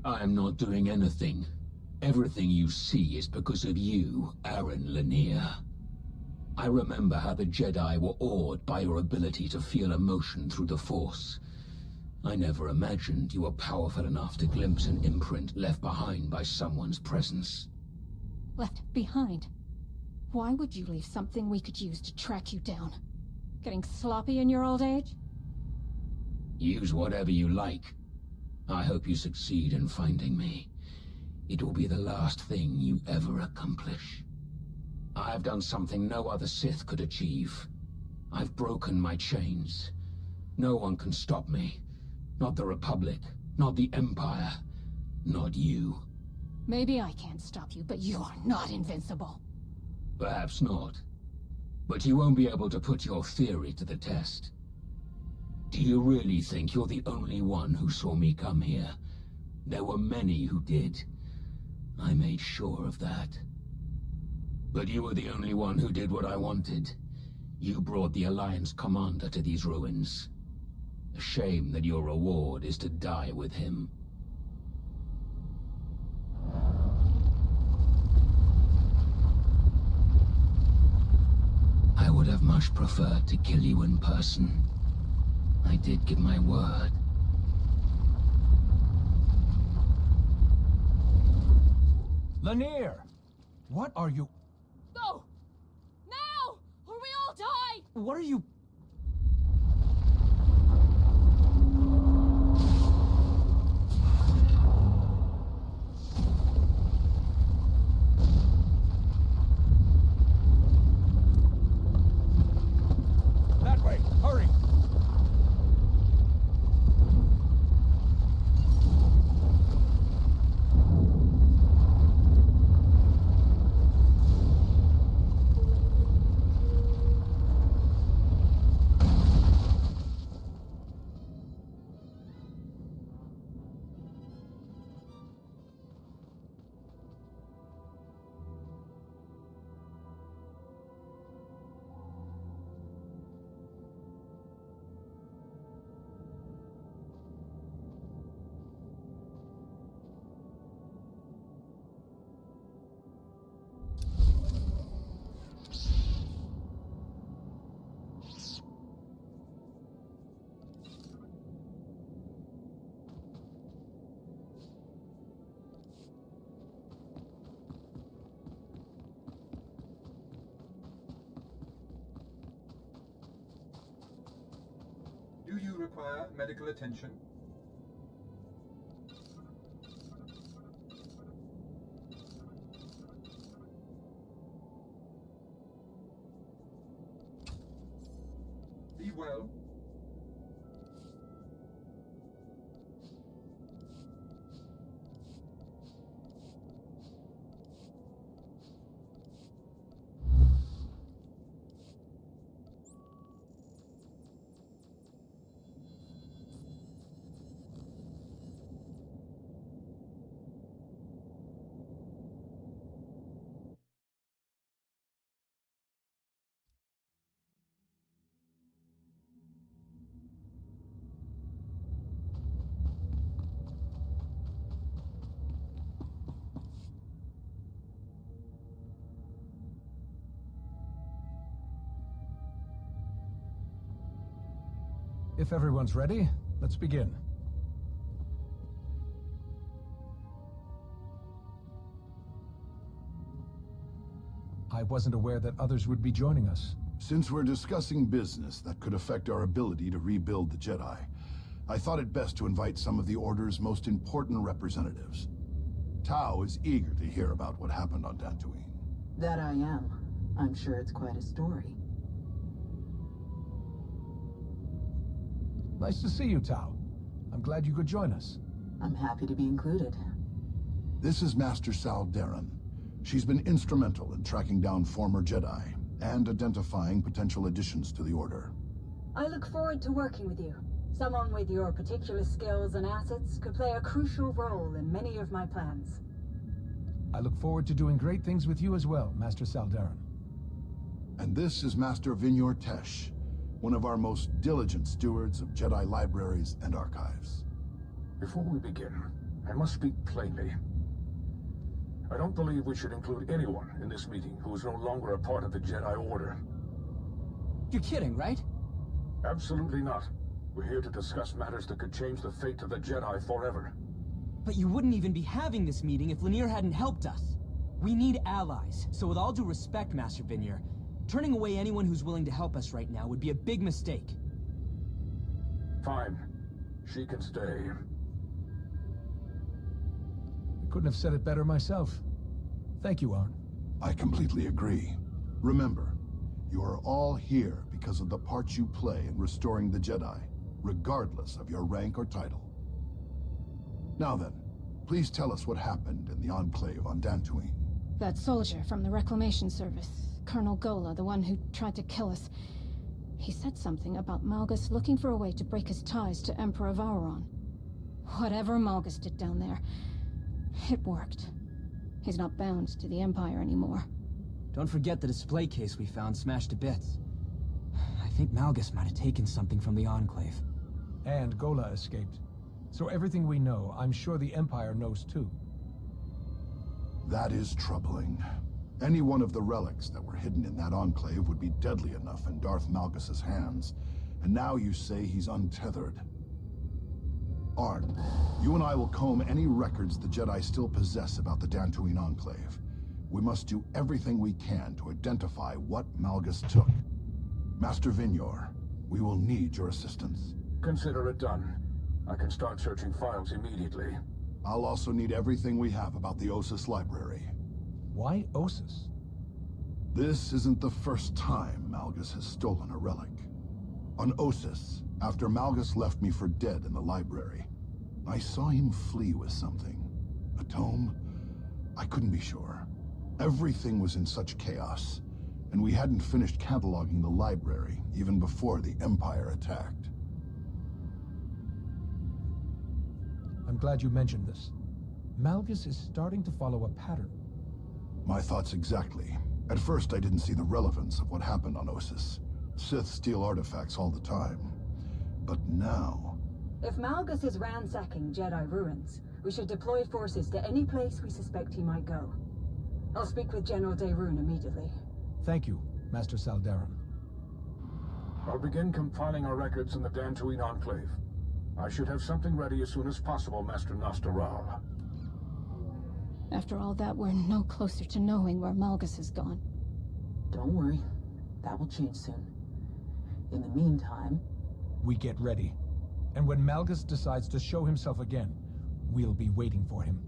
I am not doing anything. Everything you see is because of you, Aaron Lanier. I remember how the Jedi were awed by your ability to feel emotion through the Force. I never imagined you were powerful enough to glimpse an imprint left behind by someone's presence. Left behind? Why would you leave something we could use to track you down? Getting sloppy in your old age? Use whatever you like. I hope you succeed in finding me. It will be the last thing you ever accomplish. I have done something no other Sith could achieve. I've broken my chains. No one can stop me. Not the Republic, not the Empire, not you. Maybe I can't stop you, but you are not invincible. Perhaps not. But you won't be able to put your theory to the test. Do you really think you're the only one who saw me come here? There were many who did. I made sure of that. But you were the only one who did what I wanted. You brought the Alliance commander to these ruins. A shame that your reward is to die with him. I would have much preferred to kill you in person. I did give my word. Lanier! What are you... Go! Now! Or we all die! What are you... That way! Hurry! Do you require medical attention? Be well. If everyone's ready, Let's begin. I wasn't aware that others would be joining us. Since we're discussing business that could affect our ability to rebuild the Jedi, I thought it best to invite some of the Order's most important representatives. Tau is eager to hear about what happened on Dantooine. That I am. I'm sure it's quite a story. Nice to see you, Tau. I'm glad you could join us. I'm happy to be included. This is Master Saldaran. She's been instrumental in tracking down former Jedi and identifying potential additions to the Order. I look forward to working with you. Someone with your particular skills and assets could play a crucial role in many of my plans. I look forward to doing great things with you as well, Master Saldaran. And this is Master Vinyor Tesh, one of our most diligent stewards of Jedi libraries and archives. Before we begin, I must speak plainly. I don't believe we should include anyone in this meeting who is no longer a part of the Jedi Order. You're kidding, right? Absolutely not. We're here to discuss matters that could change the fate of the Jedi forever. But you wouldn't even be having this meeting if Lanier hadn't helped us. We need allies, so with all due respect, Master Vinyor, turning away anyone who's willing to help us right now would be a big mistake. Fine. She can stay. I couldn't have said it better myself. Thank you, Arn. I completely agree. Remember, you are all here because of the part you play in restoring the Jedi, regardless of your rank or title. Now then, please tell us what happened in the Enclave on Dantooine. That soldier from the Reclamation Service, Colonel Gola, the one who tried to kill us. He said something about Malgus looking for a way to break his ties to Emperor Vauron. Whatever Malgus did down there, it worked. He's not bound to the Empire anymore. Don't forget the display case we found smashed to bits. I think Malgus might have taken something from the Enclave. And Gola escaped. So everything we know, I'm sure the Empire knows too. That is troubling. Any one of the relics that were hidden in that Enclave would be deadly enough in Darth Malgus's hands. And now you say he's untethered. Arn, you and I will comb any records the Jedi still possess about the Dantooine Enclave. We must do everything we can to identify what Malgus took. Master Vinyor, we will need your assistance. Consider it done. I can start searching files immediately. I'll also need everything we have about the ASUS library. Why ASUS? This isn't the first time Malgus has stolen a relic. On ASUS, after Malgus left me for dead in the library, I saw him flee with something. A tome? I couldn't be sure. Everything was in such chaos, and we hadn't finished cataloging the library even before the Empire attacked. I'm glad you mentioned this. Malgus is starting to follow a pattern. My thoughts exactly. At first I didn't see the relevance of what happened on ASUS. Sith steal artifacts all the time. But now... If Malgus is ransacking Jedi ruins, we should deploy forces to any place we suspect he might go. I'll speak with General Daerun immediately. Thank you, Master Saldaran. I'll begin compiling our records in the Dantooine Enclave. I should have something ready as soon as possible, Master Nostaral. After all that, we're no closer to knowing where Malgus has gone. Don't worry. That will change soon. In the meantime... We get ready. And when Malgus decides to show himself again, we'll be waiting for him.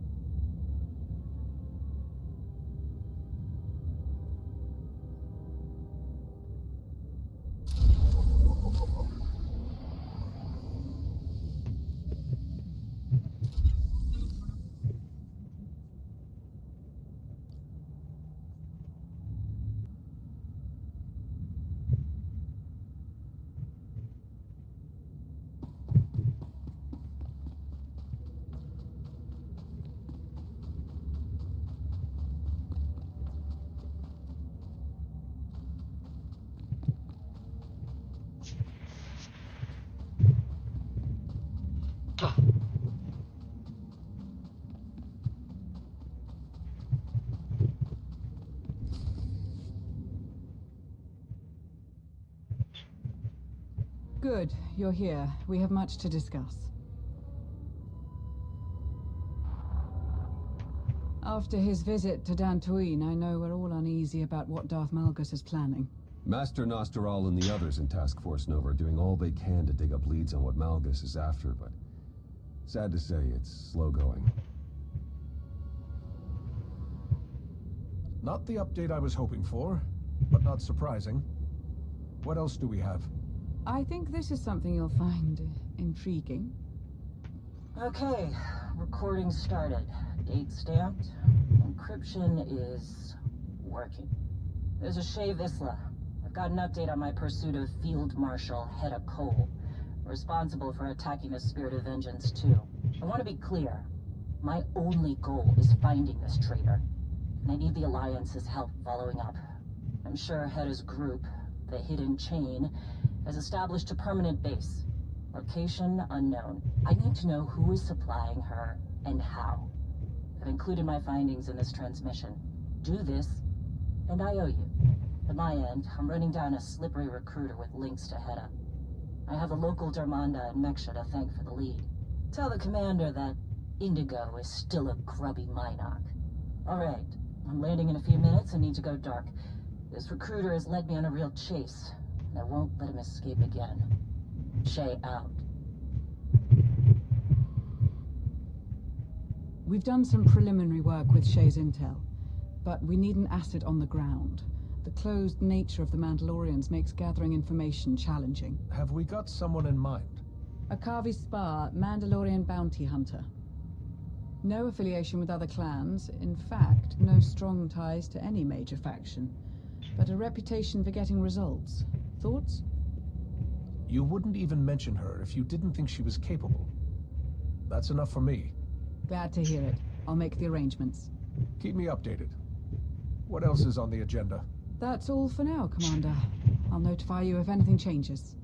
Good, you're here. We have much to discuss. After his visit to Dantooine, I know we're all uneasy about what Darth Malgus is planning. Master Nosteral and the others in Task Force Nova are doing all they can to dig up leads on what Malgus is after, but sad to say, it's slow going. Not the update I was hoping for, but not surprising. What else do we have? I think this is something you'll find intriguing. Okay, recording started. Date stamped. Encryption is working. There's a Shay Vizsla. I've got an update on my pursuit of Field Marshal Hedda Cole, responsible for attacking the Spirit of Vengeance too. I want to be clear. My only goal is finding this traitor, and I need the Alliance's help following up. I'm sure Hedda's group, the Hidden Chain, has established a permanent base. Location unknown. I need to know who is supplying her and how. I've included my findings in this transmission. Do this, and I owe you. At my end, I'm running down a slippery recruiter with links to Hedda. I have a local Darmanda and Meksha to thank for the lead. Tell the commander that Indigo is still a grubby Minoc. Alright, I'm landing in a few minutes and need to go dark. This recruiter has led me on a real chase, and I won't let him escape again. Shay out. We've done some preliminary work with Shay's intel, but we need an asset on the ground. The closed nature of the Mandalorians makes gathering information challenging. Have we got someone in mind? A Kavi Spar, Mandalorian bounty hunter. No affiliation with other clans, in fact, no strong ties to any major faction, but a reputation for getting results. Thoughts? You wouldn't even mention her if you didn't think she was capable. That's enough for me. Glad to hear it. I'll make the arrangements. Keep me updated. What else is on the agenda? That's all for now, Commander. I'll notify you if anything changes.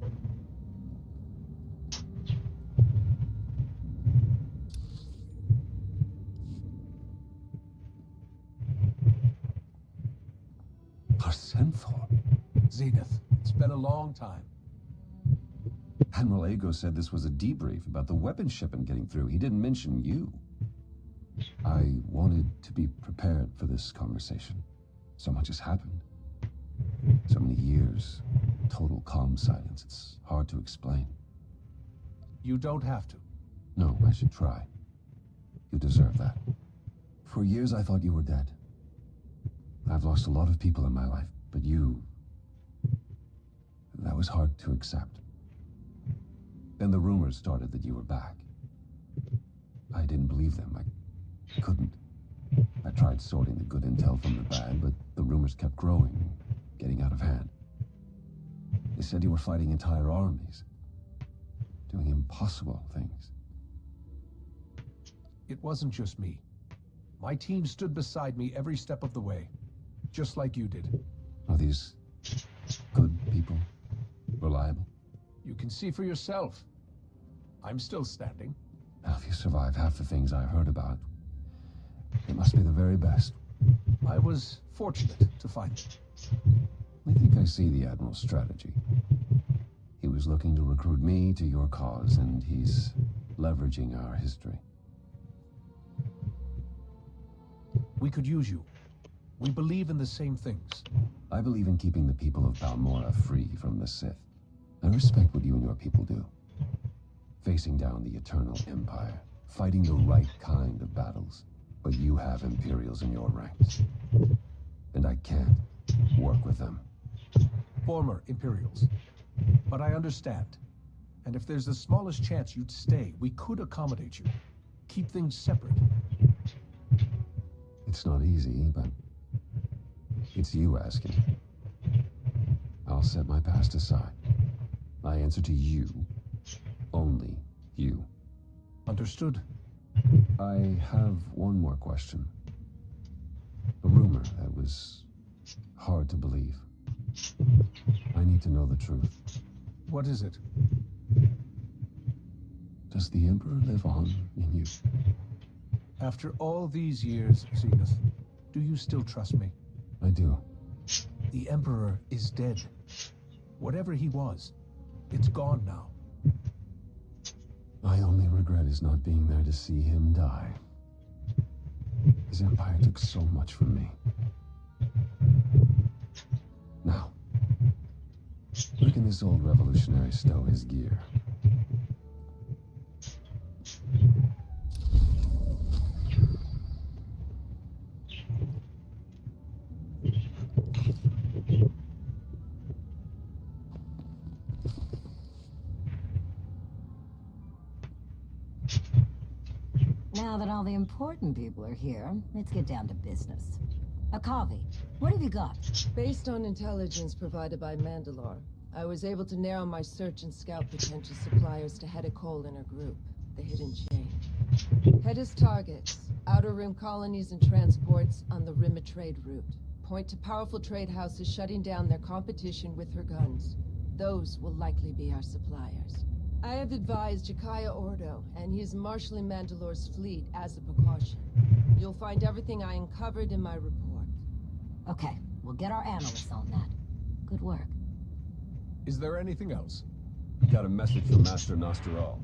Parsenthor? Zenith, it's been a long time. Admiral Ego said this was a debrief about the weapon shipment getting through. He didn't mention you. I wanted to be prepared for this conversation. So much has happened. So many years. Total calm silence. It's hard to explain. You don't have to. No, I should try. You deserve that. For years I thought you were dead. I've lost a lot of people in my life, but you... that was hard to accept. Then the rumors started that you were back. I didn't believe them. I couldn't. I tried sorting the good intel from the bad, but the rumors kept growing, getting out of hand. They said you were fighting entire armies, doing impossible things. It wasn't just me. My team stood beside me every step of the way, just like you did. Are these good people? Reliable? You can see for yourself. I'm still standing. Now, if you survive half the things I heard about, it must be the very best. I was fortunate to find it. I think I see the Admiral's strategy. He was looking to recruit me to your cause, and he's leveraging our history. We could use you. We believe in the same things. I believe in keeping the people of Balmorra free from the Sith. I respect what you and your people do. Facing down the Eternal Empire, fighting the right kind of battles. But you have Imperials in your ranks. And I can't work with them. Former Imperials. But I understand. And if there's the smallest chance you'd stay, we could accommodate you. Keep things separate. It's not easy, but it's you asking. I'll set my past aside. I answer to you. Only you. Understood. I have one more question. A rumor that was hard to believe. I need to know the truth. What is it? Does the Emperor live on in you? After all these years, Zenith, do you still trust me? I do. The Emperor is dead. Whatever he was. It's gone now. My only regret is not being there to see him die. His empire took so much from me. Now, where can this old revolutionary stow his gear? Now that all the important people are here, let's get down to business. Akavi, what have you got? Based on intelligence provided by Mandalore, I was able to narrow my search and scout potential suppliers to head a coal in her group, the Hidden Chain. Head as targets, Outer Rim colonies and transports on the Rim of Trade route. Point to powerful trade houses shutting down their competition with her guns. Those will likely be our suppliers. I have advised Jakaya Ordo, and he is marshalling Mandalore's fleet as a precaution. You'll find everything I uncovered in my report. Okay, we'll get our analysts on that. Good work. Is there anything else? We got a message from Master Nosteral.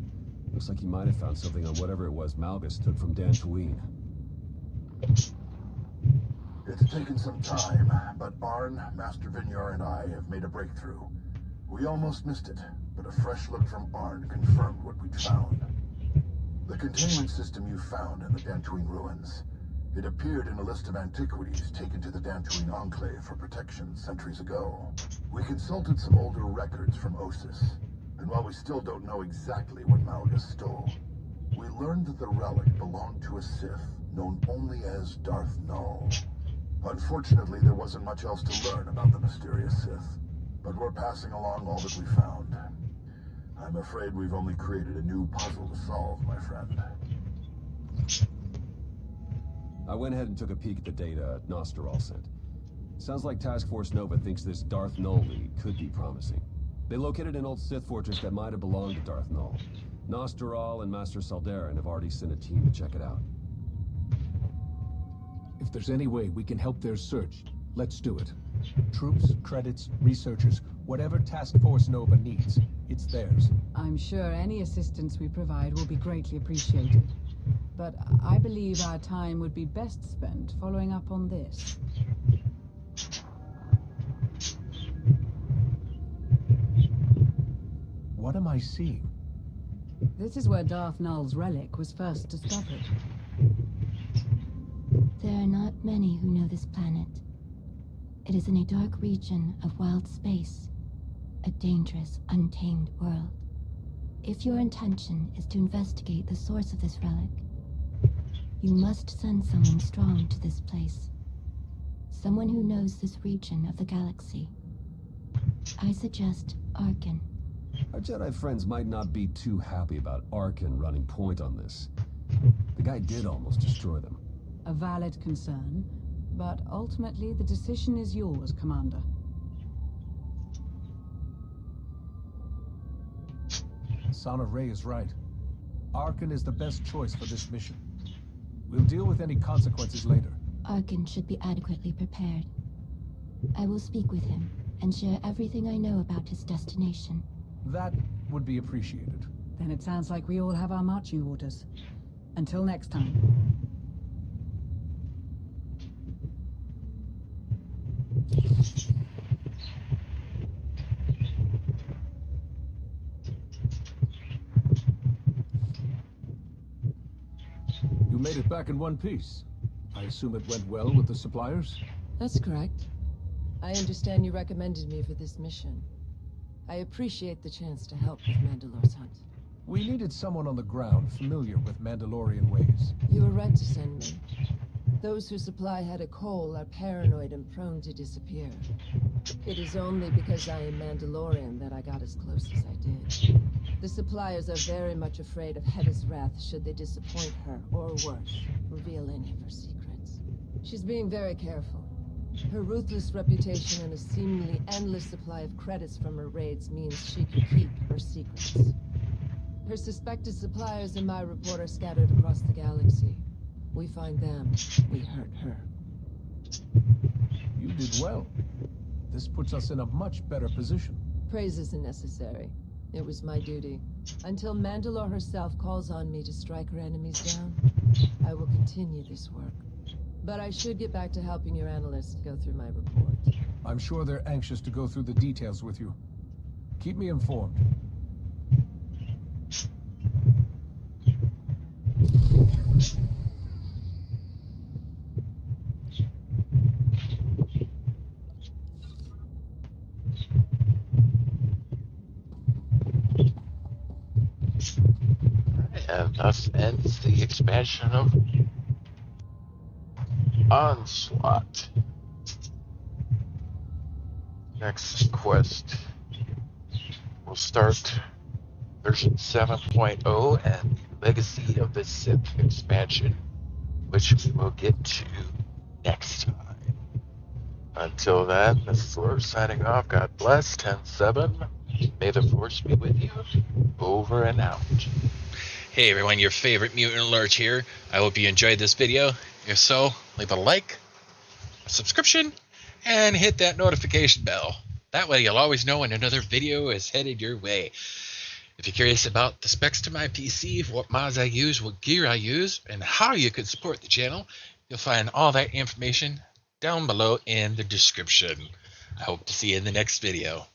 Looks like he might have found something on whatever it was Malgus took from Dantooine. It's taken some time, but Arn, Master Vinyar, and I have made a breakthrough. We almost missed it, but a fresh look from Arn confirmed what we'd found. The containment system you found in the Dantooine ruins. It appeared in a list of antiquities taken to the Dantooine Enclave for protection centuries ago. We consulted some older records from ASUS, and while we still don't know exactly what Malgus stole, we learned that the relic belonged to a Sith known only as Darth Null. Unfortunately, there wasn't much else to learn about the mysterious Sith, but we're passing along all that we found. I'm afraid we've only created a new puzzle to solve, my friend. I went ahead and took a peek at the data Nosteral sent. Sounds like Task Force Nova thinks this Darth Null lead could be promising. They located an old Sith fortress that might have belonged to Darth Null. Nosteral and Master Saldarin have already sent a team to check it out. If there's any way we can help their search, let's do it. Troops, credits, researchers, whatever Task Force Nova needs, it's theirs. I'm sure any assistance we provide will be greatly appreciated. But I believe our time would be best spent following up on this. What am I seeing? This is where Darth Null's relic was first discovered. There are not many who know this planet. It is in a dark region of wild space, a dangerous, untamed world. If your intention is to investigate the source of this relic, you must send someone strong to this place. Someone who knows this region of the galaxy. I suggest Arkin. Our Jedi friends might not be too happy about Arkin running point on this. The guy did almost destroy them. A valid concern, but ultimately the decision is yours, Commander. Son of Rey is right. Arkin is the best choice for this mission. We'll deal with any consequences later. Arkin should be adequately prepared. I will speak with him and share everything I know about his destination. That would be appreciated. Then it sounds like we all have our marching orders. Until next time. You made it back in one piece. I assume it went well with the suppliers? That's correct. I understand you recommended me for this mission. I appreciate the chance to help with Mandalore's hunt. We needed someone on the ground familiar with Mandalorian ways. You were right to send me. Those who supply Hedda coal are paranoid and prone to disappear. It is only because I am Mandalorian that I got as close as I did. The suppliers are very much afraid of Hedda's wrath should they disappoint her, or worse, reveal any of her secrets. She's being very careful. Her ruthless reputation and a seemingly endless supply of credits from her raids means she can keep her secrets. Her suspected suppliers in my report are scattered across the galaxy. We find them, we hurt her. You did well. This puts us in a much better position. Praise isn't necessary. It was my duty. Until Mandalore herself calls on me to strike her enemies down, I will continue this work. But I should get back to helping your analysts go through my report. I'm sure they're anxious to go through the details with you. Keep me informed. And thus ends the expansion of Onslaught. Next quest will start version 7.0 and Legacy of the Sith expansion, which we will get to next time. Until then, this is Lord signing off. God bless. 10-7. May the Force be with you. Over and out. Hey everyone, your favorite Mutant Alert here. I hope you enjoyed this video. If so, leave a like, a subscription, and hit that notification bell. That way you'll always know when another video is headed your way. If you're curious about the specs to my PC, what mods I use, what gear I use, and how you could support the channel, you'll find all that information down below in the description. I hope to see you in the next video.